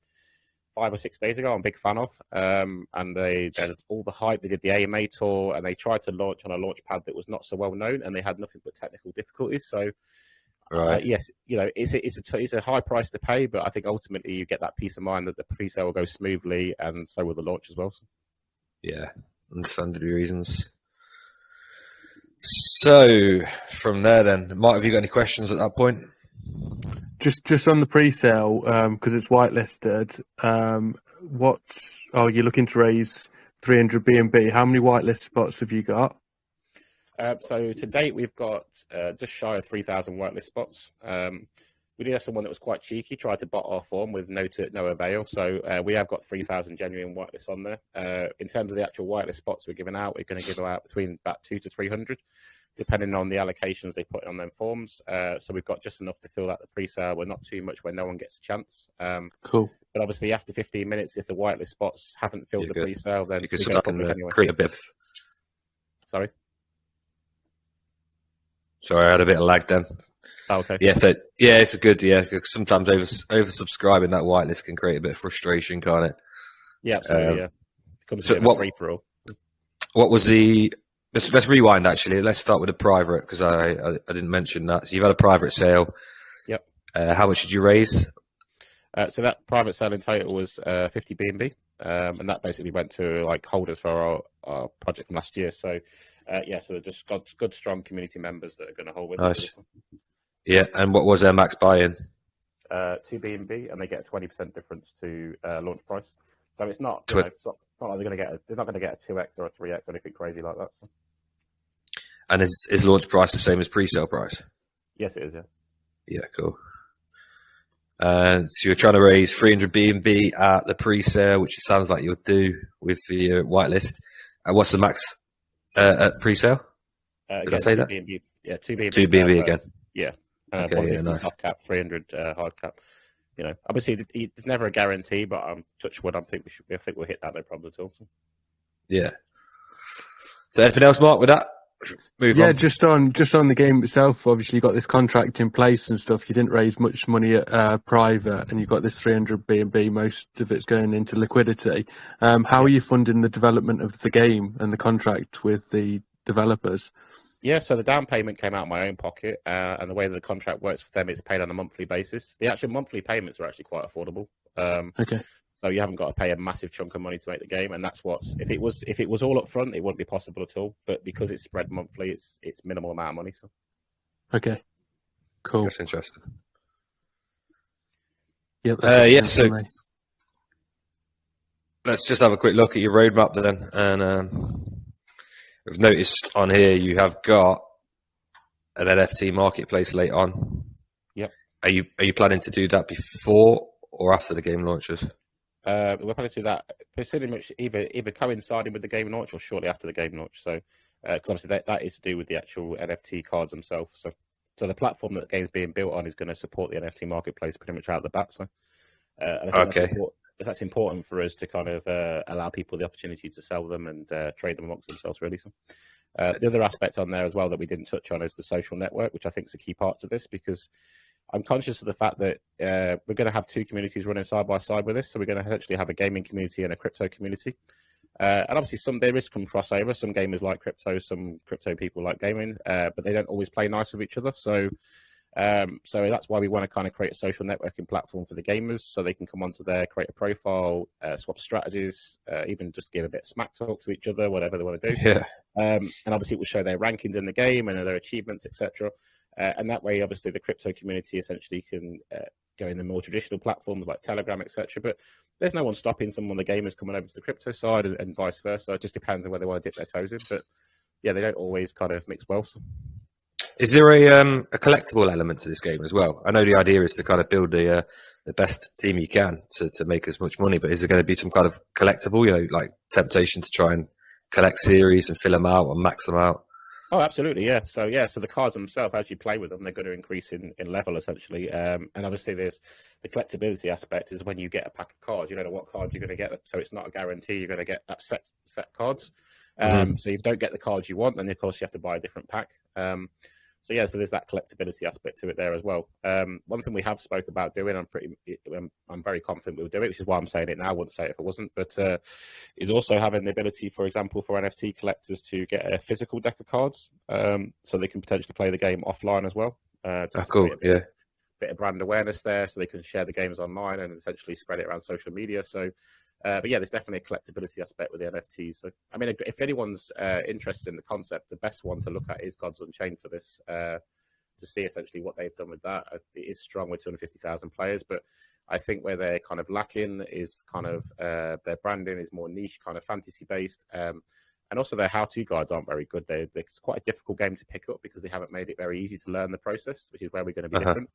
Speaker 2: 5 or 6 days ago. I'm a big fan of, and they had all the hype. They did the AMA tour, and they tried to launch on a launch pad that was not so well known, and they had nothing but technical difficulties. So. Right. Yes, you know, it's a high price to pay, but I think ultimately you get that peace of mind that the pre-sale will go smoothly, and so will the launch as well. So.
Speaker 1: Yeah, understandable reasons. So from there, then, Mark, have you got any questions at that point?
Speaker 4: Just on the pre-sale, because it's whitelisted. You're looking to raise 300 BNB. How many whitelist spots have you got?
Speaker 2: So to date, we've got just shy of 3,000 whitelist spots. We did have someone that was quite cheeky, tried to bot our form with no avail. So we have got 3,000 genuine whitelists on there. In terms of the actual whitelist spots we're giving out, we're going to give out between about 200 to 300, depending on the allocations they put on them forms. So we've got just enough to fill out the pre-sale. We're not too much where no one gets a chance.
Speaker 4: Cool.
Speaker 2: But obviously, after 15 minutes, if the whitelist spots haven't filled the pre-sale, then
Speaker 1: you could start anyway. Create a bit.
Speaker 2: Sorry.
Speaker 1: Sorry, I had a bit of lag then.
Speaker 2: Oh, okay.
Speaker 1: Yeah, so it's good. Yeah, sometimes oversubscribing that whitelist can create a bit of frustration, can't it?
Speaker 2: Yeah, absolutely. It comes to a free for all.
Speaker 1: What was the? Let's rewind. Actually, let's start with the private because I didn't mention that. So you've had a private sale.
Speaker 2: Yep.
Speaker 1: How much did you raise?
Speaker 2: So that private sale in total was 50 BNB, and that basically went to like holders for our project from last year. So. So they're just got good, strong community members that are going to hold with us.
Speaker 1: Yeah, and what was their max buy-in?
Speaker 2: 2 BNB, and they get a 20% difference to launch price. So it's not, it's not like they're not going to get a 2x or a 3x or anything crazy like that. So.
Speaker 1: And is launch price the same as pre-sale price?
Speaker 2: Yes, it is. Yeah.
Speaker 1: Yeah, cool. So you're trying to raise 300 BNB at the pre-sale, which it sounds like you'll do with your whitelist. What's the max? At pre-sale? Did I say that?
Speaker 2: BNB, yeah, 2 BNB.
Speaker 1: 2 BNB again.
Speaker 2: Yeah.
Speaker 1: Okay, nice.
Speaker 2: Soft cap, 300 hard cap. You know, obviously there's never a guarantee, but touch wood. I think we'll hit that no problem at all. So.
Speaker 1: Yeah. So anything else, Mark, with that? Move on.
Speaker 4: Just on the game itself. Obviously, you got this contract in place and stuff. You didn't raise much money at private, and you got this 300 BNB. Most of it's going into liquidity. How are you funding the development of the game and the contract with the developers?
Speaker 2: Yeah, so the down payment came out of my own pocket, and the way that the contract works for them, it's paid on a monthly basis. The actual monthly payments are actually quite affordable.
Speaker 4: Okay.
Speaker 2: So you haven't got to pay a massive chunk of money to make the game, and that's if it was all up front, it wouldn't be possible at all. But because it's spread monthly, it's minimal amount of money. So.
Speaker 4: Okay. Cool.
Speaker 1: That's interesting.
Speaker 4: Yep.
Speaker 1: So let's just have a quick look at your roadmap then, and I've noticed on here you have got an NFT marketplace later on.
Speaker 2: Yep.
Speaker 1: Are you planning to do that before or after the game launches?
Speaker 2: We're planning to do that pretty much either coinciding with the game launch or shortly after the game launch. So, because obviously that is to do with the actual NFT cards themselves. So the platform that the game's being built on is going to support the NFT marketplace pretty much out the bat. So, and I think that's important for us to kind of allow people the opportunity to sell them and trade them amongst themselves, really. So, the other aspect on there as well that we didn't touch on is the social network, which I think is a key part to this, because I'm conscious of the fact that we're going to have two communities running side by side with this. So we're going to actually have a gaming community and a crypto community. And obviously there is some crossover. Some gamers like crypto, some crypto people like gaming, but they don't always play nice with each other. So that's why we want to kind of create a social networking platform for the gamers, so they can come onto there, create a profile, swap strategies, even just give a bit of smack talk to each other, whatever they want to do.
Speaker 1: Yeah.
Speaker 2: And obviously it will show their rankings in the game and their achievements, etc. And that way, obviously, the crypto community essentially can go in the more traditional platforms like Telegram, etc. But there's no one stopping some of the gamers coming over to the crypto side and vice versa. It just depends on where they want to dip their toes in. But yeah, they don't always kind of mix well. So.
Speaker 1: Is there a collectible element to this game as well? I know the idea is to kind of build the best team you can to make as much money, but is there going to be some kind of collectible, like temptation to try and collect series and fill them out and max them out?
Speaker 2: Oh, absolutely, yeah. So the cards themselves, as you play with them, they're going to increase in level essentially. And obviously, there's the collectability aspect is when you get a pack of cards, you don't know what cards you're going to get, so it's not a guarantee you're going to get that set cards. So if you don't get the cards you want, then of course you have to buy a different pack. So there's that collectability aspect to it there as well. One thing we have spoke about doing, I'm very confident we'll do it, which is why I'm saying it now. I wouldn't say it if it wasn't, but is also having the ability, for example, for NFT collectors to get a physical deck of cards, so they can potentially play the game offline as well.
Speaker 1: Cool. Yeah.
Speaker 2: Bit of brand awareness there, so they can share the games online and essentially spread it around social media. So. But there's definitely a collectability aspect with the NFTs. So, I mean, if anyone's interested in the concept, the best one to look at is Gods Unchained for this, to see essentially what they've done with that. It is strong with 250,000 players, but I think where they're kind of lacking is kind of their branding is more niche, kind of fantasy-based. And also their how-to guides aren't very good. It's quite a difficult game to pick up because they haven't made it very easy to learn the process, which is where we're going to be different.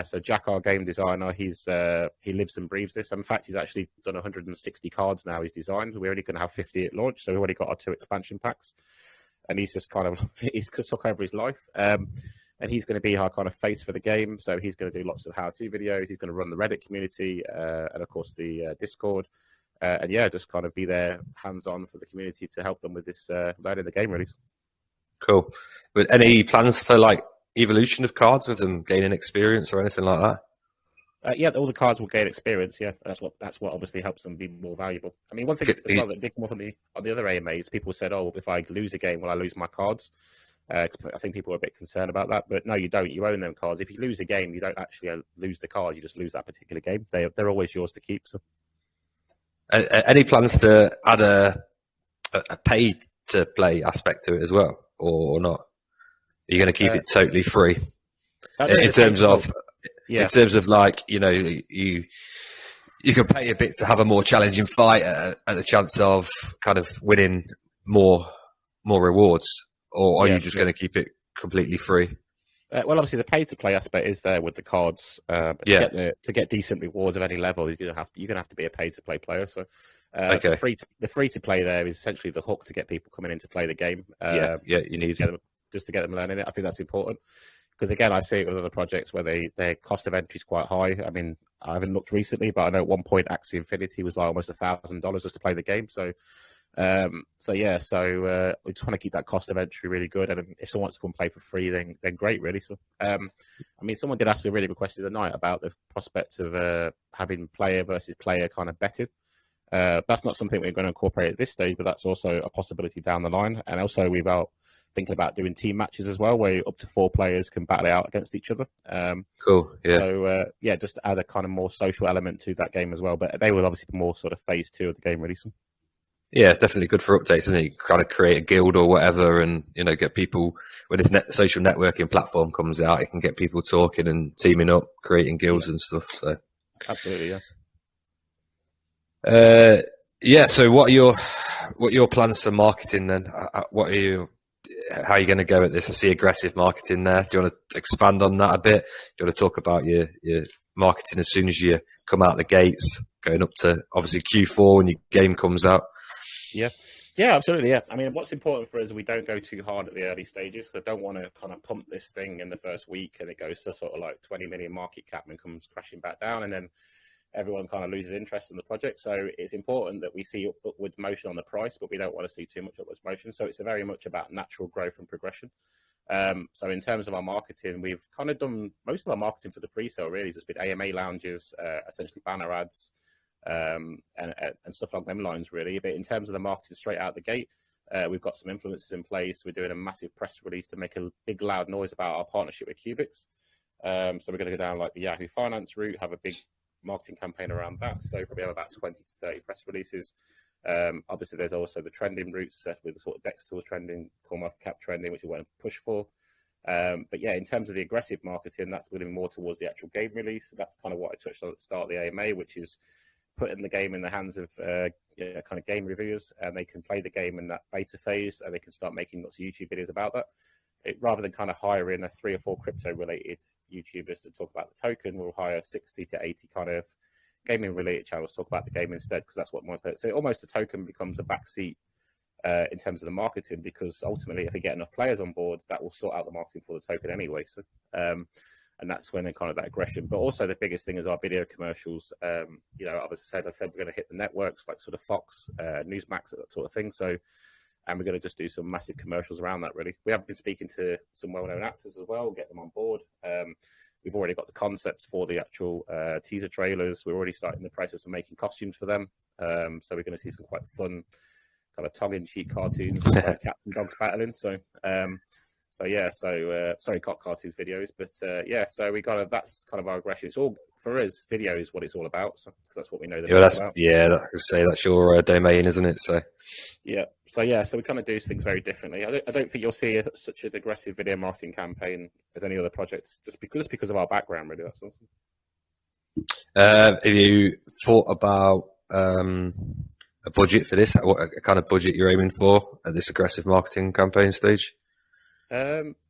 Speaker 2: So Jack, our game designer, he lives and breathes this. In fact, he's actually done 160 cards now he's designed. We're only going to have 50 at launch, so we've already got our 2 expansion packs. And he's just kind of, he's took over his life. And he's going to be our kind of face for the game. So he's going to do lots of how-to videos. He's going to run the Reddit community and, of course, the Discord. And just kind of be there hands-on for the community to help them with this learning the game, really.
Speaker 1: Cool. But any plans for, evolution of cards with them gaining experience or anything like that?
Speaker 2: All the cards will gain experience. Yeah, that's what obviously helps them be more valuable. I mean, one thing as well that did come up on the other AMAs, people said, "Oh, if I lose a game, will I lose my cards?" I think people are a bit concerned about that, but no, you don't. You own them cards. If you lose a game, you don't actually lose the card. You just lose that particular game. They're always yours to keep. So,
Speaker 1: any plans to add a pay to play aspect to it as well, or not? Are you going to keep it totally free in terms of you can pay a bit to have a more challenging fight at the chance of kind of winning more rewards, or are you just going to keep it completely free?
Speaker 2: Well, obviously the pay to play aspect is there with the cards. To get decent rewards of any level, you're going to have to be a pay to play player. So the free to play there is essentially the hook to get people coming in to play the game.
Speaker 1: You need
Speaker 2: just to get them learning it. I think that's important because again, I see it with other projects where their cost of entry is quite high. I mean, I haven't looked recently, but I know at one point Axie Infinity was like almost $1,000 just to play the game. So we just want to keep that cost of entry really good. And if someone wants to come play for free, then great, really. So, I mean, someone did ask a really good question tonight about the prospect of having player versus player kind of betting. That's not something we're going to incorporate at this stage, but that's also a possibility down the line. And also we've thinking about doing team matches as well, where up to 4 players can battle it out against each other.
Speaker 1: Cool. Yeah.
Speaker 2: So just to add a kind of more social element to that game as well. But they will obviously be more sort of phase 2 of the game release.
Speaker 1: Yeah, definitely good for updates, isn't it? Kind of create a guild or whatever, and get people when this social networking platform comes out, it can get people talking and teaming up, creating guilds and stuff. So
Speaker 2: absolutely, yeah.
Speaker 1: Yeah. So what are your plans for marketing then? How are you going to go at this? I see aggressive marketing there. Do you want to expand on that a bit? Do you want to talk about your marketing as soon as you come out the gates, going up to obviously Q4 when your game comes out?
Speaker 2: Yeah. Yeah, absolutely. Yeah. I mean, what's important for us is we don't go too hard at the early stages. I don't want to kind of pump this thing in the first week and it goes to sort of like 20 million market cap and comes crashing back down, and then everyone kind of loses interest in the project. So it's important that we see upward motion on the price, but we don't want to see too much upward motion. So it's very much about natural growth and progression. So in terms of our marketing, we've kind of done most of our marketing for the pre-sale really just been AMA lounges, essentially banner ads, and stuff along them lines really. But in terms of the marketing straight out the gate, we've got some influencers in place. We're doing a massive press release to make a big loud noise about our partnership with Cubics. So we're going to go down like the Yahoo Finance route, have a big marketing campaign around that. So probably have about 20 to 30 press releases. Obviously there's also the trending routes set with the sort of DEX tools trending, core market cap trending, which we want to push for. But yeah, in terms of the aggressive marketing, that's going to be more towards the actual game release. That's kind of what I touched on at the start of the AMA, which is putting the game in the hands of kind of game reviewers, and they can play the game in that beta phase, and they can start making lots of YouTube videos about that. Rather than kind of hiring 3 or 4 crypto related YouTubers to talk about the token, we'll hire 60 to 80 kind of gaming related channels to talk about the game instead, because that's what my so almost the token becomes a backseat in terms of the marketing, because ultimately if we get enough players on board, that will sort out the marketing for the token anyway. So and that's when kind of that aggression. But also the biggest thing is our video commercials. You know, as I said we're going to hit the networks like sort of Fox, Newsmax, that sort of thing. So, and we're going to just do some massive commercials around that, really. We have been speaking to some well-known actors as well, get them on board. We've already got the concepts for the actual teaser trailers. We're already starting the process of making costumes for them. So we're going to see some quite fun kind of tongue-in-cheek cartoons with cats and dogs battling. So, sorry, cartoons videos, but so we that's kind of our aggression. It's all for us. Video is what it's all about, because that's what we know.
Speaker 1: I say that's your domain, isn't it? So
Speaker 2: so we kind of do things very differently. I don't think you'll see such an aggressive video marketing campaign as any other projects, just because of our background, really. That's all.
Speaker 1: Have you thought about a budget for this? What kind of budget you're aiming for at this aggressive marketing campaign stage?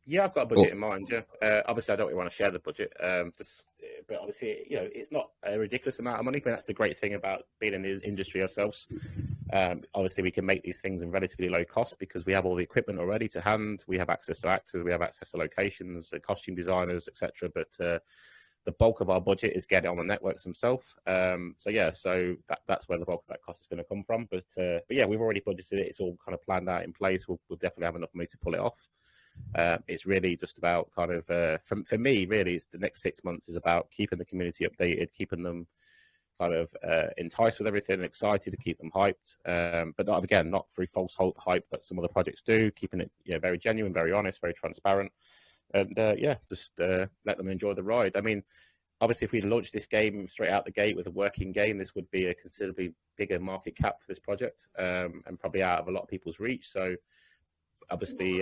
Speaker 2: Yeah, I've got a budget in mind. Yeah, obviously I don't really want to share the budget, but obviously it's not a ridiculous amount of money. But that's the great thing about being in the industry ourselves. Obviously we can make these things in relatively low cost because we have all the equipment already to hand. We have access to actors, we have access to locations, costume designers, etc. But the bulk of our budget is getting on the networks themselves. So that's where the bulk of that cost is going to come from. But yeah, we've already budgeted it. It's all kind of planned out in place. We'll definitely have enough money to pull it off. It's really just about kind of for me really, it's the next 6 months is about keeping the community updated, keeping them kind of enticed with everything and excited, to keep them hyped, but not through false hype that some other projects do, keeping it very genuine, very honest, very transparent, and just let them enjoy the ride. I mean, obviously if we launched this game straight out the gate with a working game, this would be a considerably bigger market cap for this project, and probably out of a lot of people's reach. So obviously,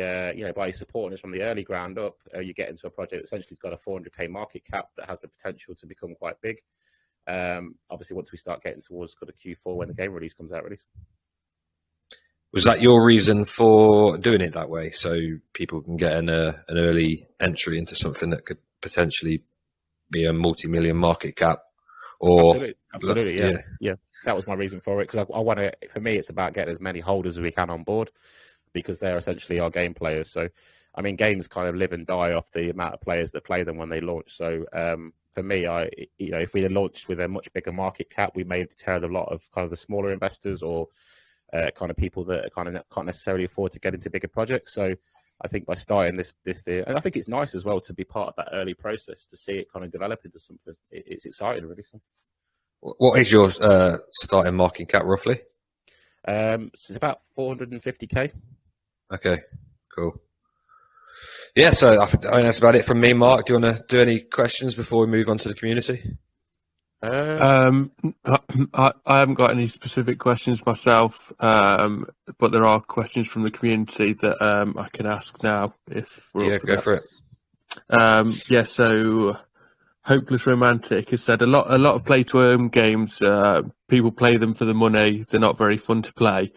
Speaker 2: by supporting us from the early ground up, you get into a project that essentially has got a 400k market cap that has the potential to become quite big. Obviously, once we start getting towards kind of Q4 when the game release comes out,
Speaker 1: Was that your reason for doing it that way, so people can get an early entry into something that could potentially be a multi-million market cap? Or
Speaker 2: absolutely, yeah. That was my reason for it, because I want to. For me, it's about getting as many holders as we can on board, because they're essentially our game players. So, I mean, games kind of live and die off the amount of players that play them when they launch. So, for me, if we had launched with a much bigger market cap, we may deter a lot of kind of the smaller investors or kind of people that kind of can't necessarily afford to get into bigger projects. So, I think by starting this year, and I think it's nice as well to be part of that early process, to see it kind of develop into something. It's exciting, really.
Speaker 1: What is your starting market cap roughly?
Speaker 2: So it's about 450k.
Speaker 1: Okay, cool. Yeah, so I think that's about it from me, Mark. Do you want to do any questions before we move on to the community?
Speaker 4: I haven't got any specific questions myself, but there are questions from the community that I can ask now if we're
Speaker 1: go for it.
Speaker 4: So Hopeless Romantic has said a lot of play to earn games. People play them for the money. They're not very fun to play.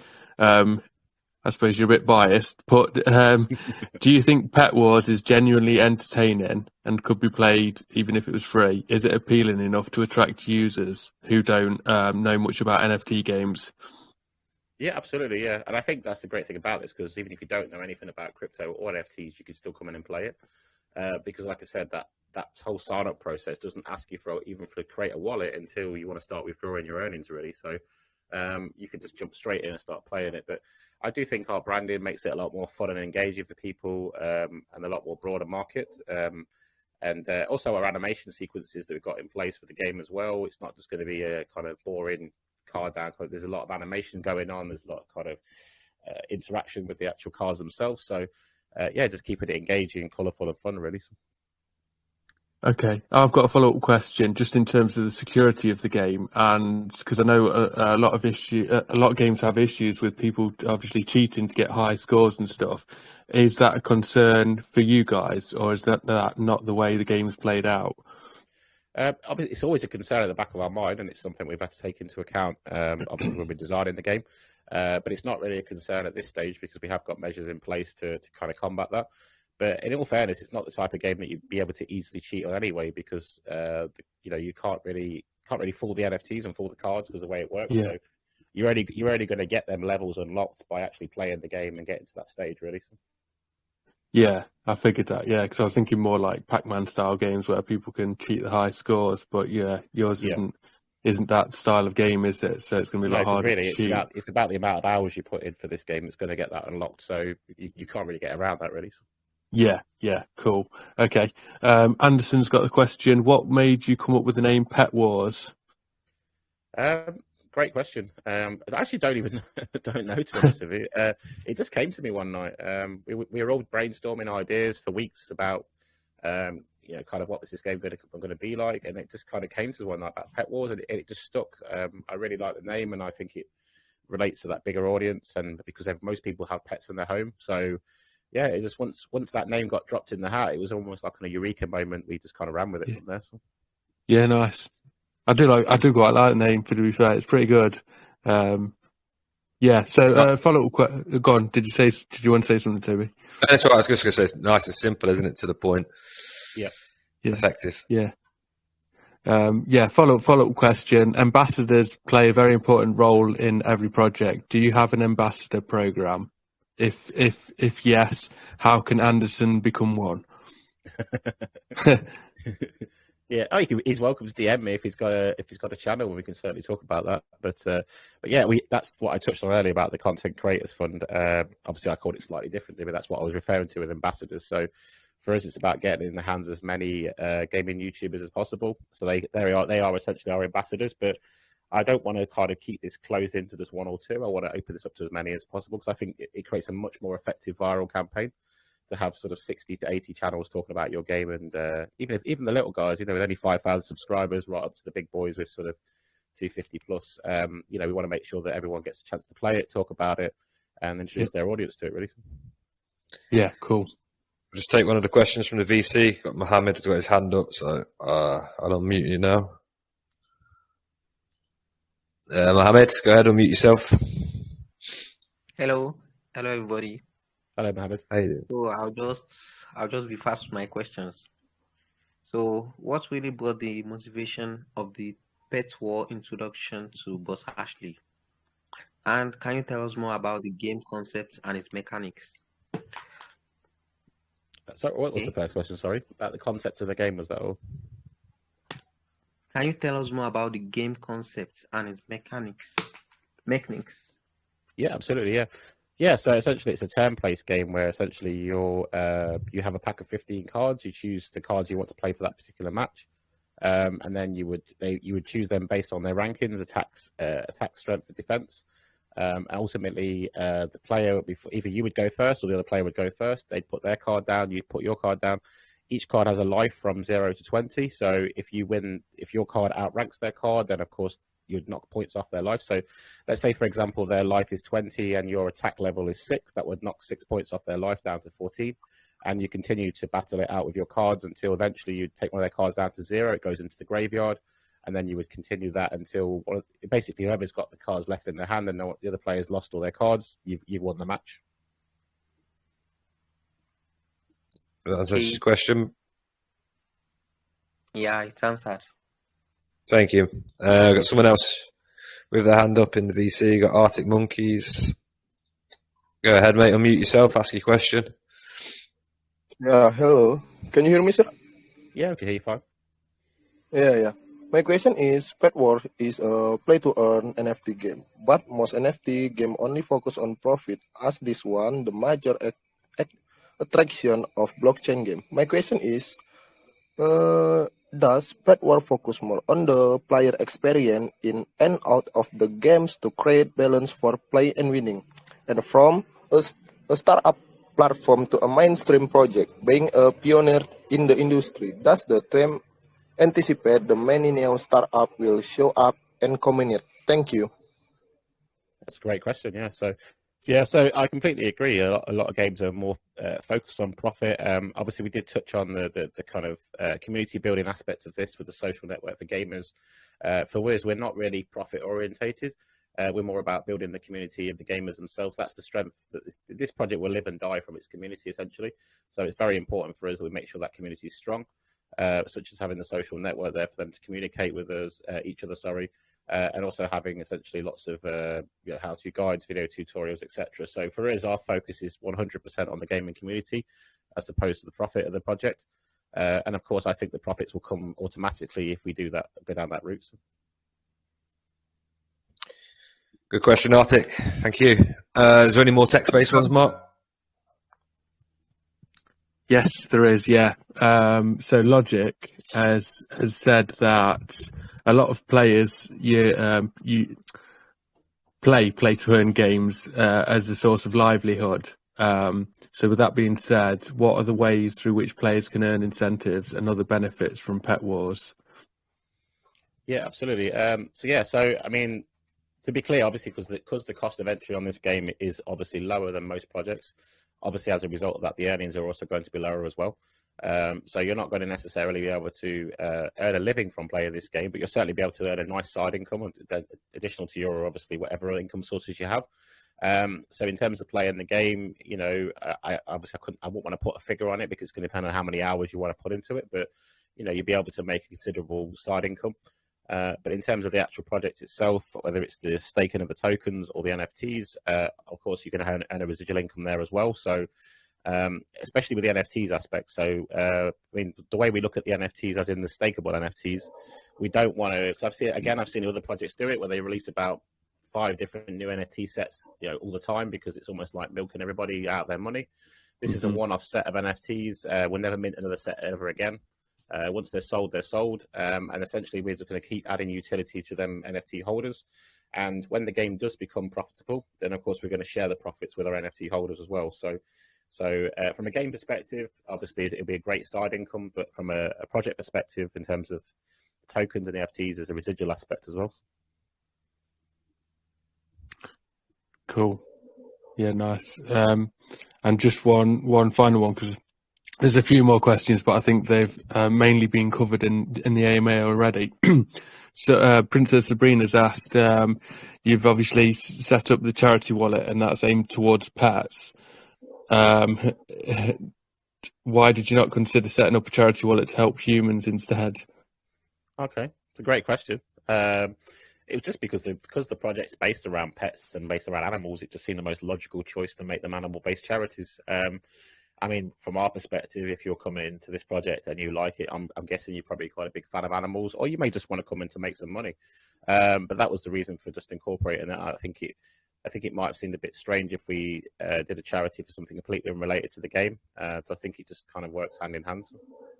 Speaker 4: I suppose you're a bit biased, but do you think PETWARS is genuinely entertaining and could be played even if it was free? Is it appealing enough to attract users who don't know much about NFT games?
Speaker 2: Yeah, absolutely. Yeah. And I think that's the great thing about this, because even if you don't know anything about crypto or NFTs, you can still come in and play it. Because like I said, that whole sign-up process doesn't ask you for create a wallet until you want to start withdrawing your earnings, really. So you can just jump straight in and start playing it. But I do think our branding makes it a lot more fun and engaging for people, and a lot more broader market. And also our animation sequences that we've got in place for the game as well. It's not just going to be a kind of boring card down. There's a lot of animation going on. There's a lot of kind of interaction with the actual cards themselves. So yeah, just keeping it engaging, colourful and fun, really.
Speaker 4: Okay, I've got a follow-up question just in terms of the security of the game, and because I know a lot of games have issues with people obviously cheating to get high scores and stuff. Is that a concern for you guys, or is that not the way the game's played out?
Speaker 2: Obviously, it's always a concern at the back of our mind, and it's something we've had to take into account, obviously, when we're designing the game. But it's not really a concern at this stage because we have got measures in place to kind of combat that. But in all fairness, it's not the type of game that you'd be able to easily cheat on anyway, because you can't really fool the NFTs and fool the cards because of the way it works. Yeah. So you're only going to get them levels unlocked by actually playing the game and getting to that stage, really. So.
Speaker 4: Yeah, I figured that. Yeah, because I was thinking more like Pac-Man style games where people can cheat the high scores. But yeah, yours isn't that style of game, is it? So it's going to be a lot harder
Speaker 2: really,
Speaker 4: to cheat.
Speaker 2: It's about the amount of hours you put in for this game that's going to get that unlocked. So you can't really get around that, really. So.
Speaker 4: Yeah, cool. Okay. Anderson's got the question. What made you come up with the name PETWARS?
Speaker 2: Great question. I actually don't know, to be honest with you. It just came to me one night. We were all brainstorming ideas for weeks about, kind of what was this game going to be like, and it just kind of came to one night about PETWARS, and it just stuck. I really like the name, and I think it relates to that bigger audience, and because most people have pets in their home, so. Yeah, it just once that name got dropped in the hat, it was almost like a eureka moment. We just kind of ran with it from there. So. Yeah,
Speaker 4: nice. I do quite like the name. To be fair, it's pretty good. Yeah. So follow up. Go on. Did you want to say something, Toby?
Speaker 1: That's what I was just going to say. It's nice and simple, isn't it? To the point.
Speaker 2: Yeah.
Speaker 1: Effective.
Speaker 4: Yeah. Follow up question. Ambassadors play a very important role in every project. Do you have an ambassador program? If yes, how can Anderson become one?
Speaker 2: Yeah, he's welcome to DM me if he's got a channel. We can certainly talk about that. But yeah, that's what I touched on earlier about the Content Creators Fund. Obviously, I called it slightly differently, but that's what I was referring to with ambassadors. So for us, it's about getting in the hands of as many gaming YouTubers as possible. So they are essentially our ambassadors, but. I don't want to kind of keep this closed into just one or two. I want to open this up to as many as possible because I think it creates a much more effective viral campaign to have sort of 60 to 80 channels talking about your game. And even the little guys, with only 5,000 subscribers, right up to the big boys with sort of 250 plus, we want to make sure that everyone gets a chance to play it, talk about it, and introduce their audience to it, really.
Speaker 4: Yeah, cool.
Speaker 1: I'll just take one of the questions from the VC. Got Mohammed has got his hand up, so I'll unmute you now. Mohammed, go ahead, unmute yourself.
Speaker 5: Hello everybody.
Speaker 2: Hello, Mohammed.
Speaker 1: How you doing?
Speaker 5: So I'll just be fast with my questions. So what really brought the motivation of the PETWARS introduction to Boss Ashley? And can you tell us more about the game concept and its mechanics?
Speaker 2: So what was the first question? Sorry, about the concept of the game, was that all?
Speaker 5: Can you tell us more about the game concept and its mechanics?
Speaker 2: Yeah, absolutely. Yeah. So essentially, it's a turn-based game where essentially you have a pack of 15 cards. You choose the cards you want to play for that particular match, and then you would choose them based on their rankings, attack strength, and defense. And ultimately, the player either you would go first or the other player would go first. They'd put their card down. You'd put your card down. Each card has a life from 0 to 20. So if you win, if your card outranks their card, then of course you'd knock points off their life. So let's say, for example, their life is 20 and your attack level is 6. That would knock 6 points off their life down to 14. and you continue to battle it out with your cards until eventually you take one of their cards down to 0. It goes into the graveyard, and then you would continue that until basically whoever's got the cards left in their hand and the other player's lost all their cards, you've won the match.
Speaker 1: That's a question.
Speaker 5: Yeah, it's answered.
Speaker 1: Thank you. Got someone else with their hand up in the VC. Got Arctic Monkeys. Go ahead, mate. Unmute yourself. Ask your question.
Speaker 6: Yeah, hello. Can you hear me, sir?
Speaker 2: Yeah, we can hear you fine.
Speaker 6: Yeah. My question is, PETWARS is a play-to-earn NFT game, but most NFT game only focus on profit, as this one the major attraction of blockchain game. My question is, does PETWARS focus more on the player experience in and out of the games to create balance for play and winning, and from a startup platform to a mainstream project, being a pioneer in the industry? Does the team anticipate the many new startups will show up and communicate? Thank you.
Speaker 2: That's a great question. So I completely agree. A lot of games are more focused on profit. Obviously, we did touch on the kind of community building aspect of this with the social network for gamers. For Wiz, we're not really profit orientated. We're more about building the community of the gamers themselves. That's the strength that this project will live and die from its community, essentially. So it's very important for us that we make sure that community is strong, such as having the social network there for them to communicate with us, each other, and also having essentially lots of how-to guides, video tutorials, etc. So for us, our focus is 100% on the gaming community as opposed to the profit of the project. And of course, I think the profits will come automatically if we go down that route.
Speaker 1: Good question, Arctic. Thank you. Is there any more text-based ones, Mark?
Speaker 4: Yes, there is. Yeah. So Logic has said that a lot of players you play to earn games as a source of livelihood. So with that being said, what are the ways through which players can earn incentives and other benefits from PETWARS?
Speaker 2: Yeah, absolutely. So I mean, to be clear, obviously, because the cost of entry on this game is obviously lower than most projects. Obviously, as a result of that, the earnings are also going to be lower as well. So you're not going to necessarily be able to earn a living from playing this game, but you'll certainly be able to earn a nice side income, additional to your, obviously, whatever income sources you have. So in terms of playing the game, I wouldn't want to put a figure on it because it's going to depend on how many hours you want to put into it, but you'll be able to make a considerable side income. But in terms of the actual project itself, whether it's the staking of the tokens or the NFTs, of course, you can earn a residual income there as well. So, especially with the NFTs aspect. So, the way we look at the NFTs, as in the stakeable NFTs, we don't want to. I've seen other projects do it where they release about 5 different new NFT sets, all the time, because it's almost like milking everybody out of their money. This is a one-off set of NFTs. We'll never mint another set ever again. Once they're sold, they're sold. And essentially, we're just going to keep adding utility to them NFT holders. And when the game does become profitable, then, of course, we're going to share the profits with our NFT holders as well. So from a game perspective, obviously, it'll be a great side income. But from a project perspective, in terms of tokens and NFTs, there's a residual aspect as well.
Speaker 4: Cool. Yeah, nice. And just one final one, because there's a few more questions, but I think they've mainly been covered in the AMA already. So Princess Sabrina's asked, you've obviously set up the charity wallet and that's aimed towards pets. Why did you not consider setting up a charity wallet to help humans instead?
Speaker 2: Okay, it's a great question. It was just because the project's based around pets and based around animals, it just seemed the most logical choice to make them animal-based charities. I mean, from our perspective, if you're coming into this project and you like it, I'm guessing you're probably quite a big fan of animals, or you may just want to come in to make some money. But that was the reason for just incorporating it. I think it might have seemed a bit strange if we did a charity for something completely unrelated to the game. So I think it just kind of works hand in hand.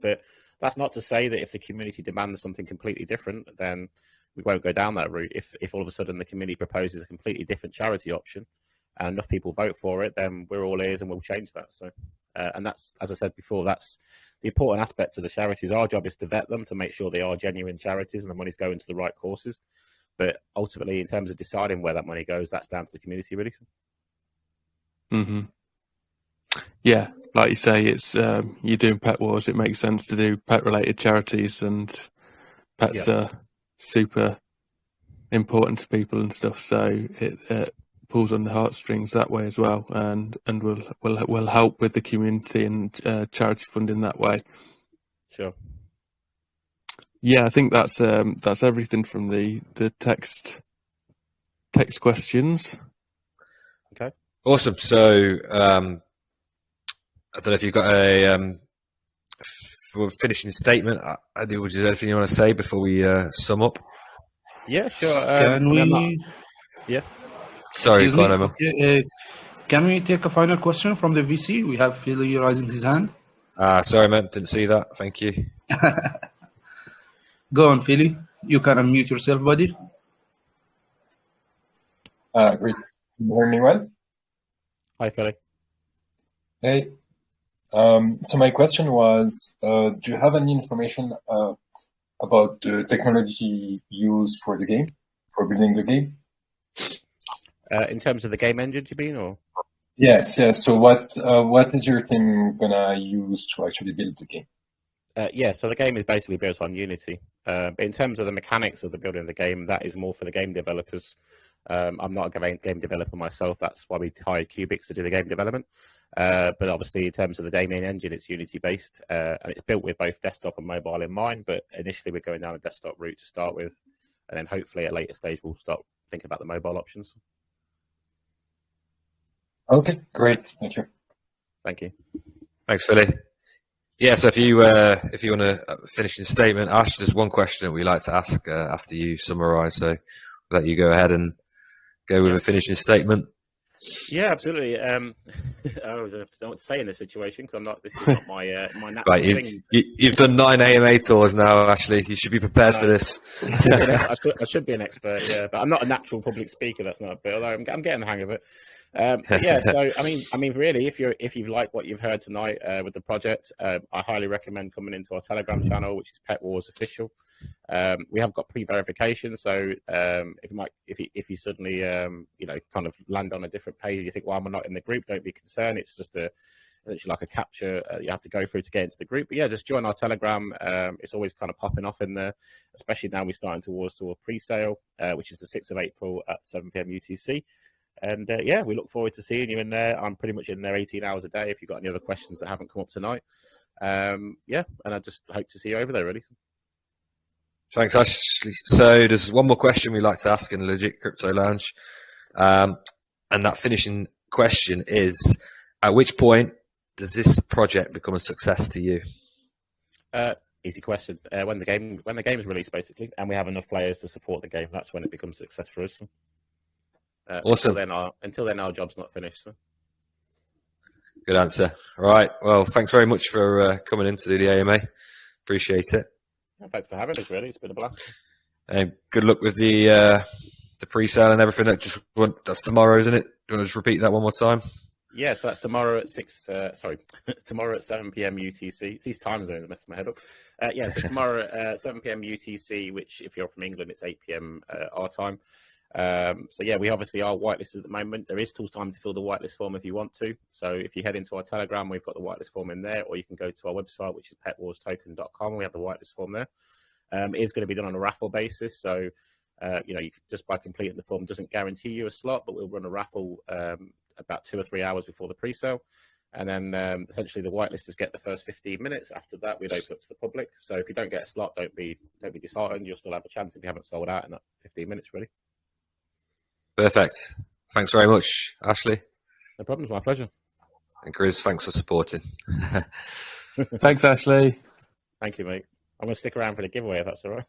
Speaker 2: But that's not to say that if the community demands something completely different, then we won't go down that route. If all of a sudden the community proposes a completely different charity option and enough people vote for it, then we're all ears and we'll change that. So, and that's, as I said before, that's the important aspect of the charities. Our job is to vet them to make sure they are genuine charities and the money's going to the right causes. But ultimately, in terms of deciding where that money goes, that's down to the community, really.
Speaker 4: Mm-hmm. Yeah, like you say, it's you're doing PETWARS. It makes sense to do pet-related charities, and pets are super important to people and stuff. So it pulls on the heartstrings that way as well, and will help with the community and charity funding that way.
Speaker 2: Sure.
Speaker 4: Yeah, I think that's everything from the text questions.
Speaker 2: Okay.
Speaker 1: Awesome. So I don't know if you've got a for finishing statement. Would you have anything you want to say before we sum up?
Speaker 2: Yeah, sure.
Speaker 7: Can we?
Speaker 2: Yeah.
Speaker 1: Sorry,
Speaker 7: Excuse me.
Speaker 1: Emma.
Speaker 7: Okay, can we take a final question from the VC? We have Philly raising his hand.
Speaker 1: Sorry, man. Didn't see that. Thank you.
Speaker 7: Go on, Philly. You can unmute yourself, buddy.
Speaker 8: Great. Can you hear me well?
Speaker 2: Hi, Philly.
Speaker 8: Hey. So my question was, do you have any information about the technology used for the game, for building the game?
Speaker 2: In terms of the game engine, you mean, or?
Speaker 8: Yes. So what is your team gonna use to actually build the game?
Speaker 2: Yeah, so the game is basically built on Unity. But in terms of the mechanics of the building of the game, that is more for the game developers. I'm not a game developer myself. That's why we hired Cubics to do the game development. But obviously, in terms of the domain engine, it's Unity based, and it's built with both desktop and mobile in mind. But initially, we're going down a desktop route to start with, and then hopefully at a later stage, we'll start thinking about the mobile options.
Speaker 8: Okay, great. Thank you.
Speaker 2: Thank you.
Speaker 1: Thanks, Philly. Yeah, so if you want to finish your statement, Ash, there's one question that we like to ask after you summarise. So we'll let you go ahead and go with a finishing statement.
Speaker 2: Yeah, absolutely. I don't know what to say in this situation because this is not my natural
Speaker 1: right,
Speaker 2: thing.
Speaker 1: You've done 9 AMA tours now, Ashley. You should be prepared for this.
Speaker 2: I should be an expert, yeah, but I'm not a natural public speaker. That's not a bit. Although I'm getting the hang of it. But yeah, so I mean, really, if you've liked what you've heard tonight with the project, I highly recommend coming into our Telegram channel, which is PETWARS Official. We have got pre-verification, so if you suddenly kind of land on a different page, you think, well, I'm not in the group, don't be concerned. It's just essentially like a capture you have to go through to get into the group. But yeah, just join our Telegram. It's always kind of popping off in there, especially now we're starting towards pre-sale, which is the 6th of April at 7 p.m. UTC. And yeah, we look forward to seeing you in there. I'm pretty much in there 18 hours a day if you've got any other questions that haven't come up tonight. Yeah, and I just hope to see you over there, really.
Speaker 1: Thanks, Ashley. So there's one more question we like to ask in the Legit Crypto Lounge. And that finishing question is, at which point does this project become a success to you?
Speaker 2: Easy question. When the game is released, basically, and we have enough players to support the game, that's when it becomes a success for us.
Speaker 1: Awesome.
Speaker 2: Until then, our job's not finished. So.
Speaker 1: Good answer. All right. Well, thanks very much for coming in to do the AMA. Appreciate it.
Speaker 2: Thanks for having us, really. It's been a blast.
Speaker 1: Good luck with the pre-sale and everything. That's tomorrow, isn't it? Do you want to just repeat that one more time?
Speaker 2: Yeah, so that's tomorrow at tomorrow at 7 p.m. UTC. It's these time zones messing my head up. Yeah, so tomorrow at 7 p.m. UTC, which if you're from England, it's 8 p.m. Our time. So yeah, we obviously are whitelisted at the moment. There is still time to fill the whitelist form if you want to. So if you head into our Telegram, we've got the whitelist form in there, or you can go to our website, which is petwarstoken.com. We have the whitelist form there. It is going to be done on a raffle basis. So, just by completing the form doesn't guarantee you a slot, but we'll run a raffle about 2 or 3 hours before the pre-sale. And then essentially the whitelisters get the first 15 minutes. After that, we'd open up to the public. So if you don't get a slot, don't be disheartened. You'll still have a chance if you haven't sold out in that 15 minutes, really. Perfect. Thanks very much, Ashley. No problem. It's my pleasure. And Chris, thanks for supporting.
Speaker 4: Thanks, Ashley.
Speaker 2: Thank you, mate. I'm going to stick around for the giveaway if that's all right.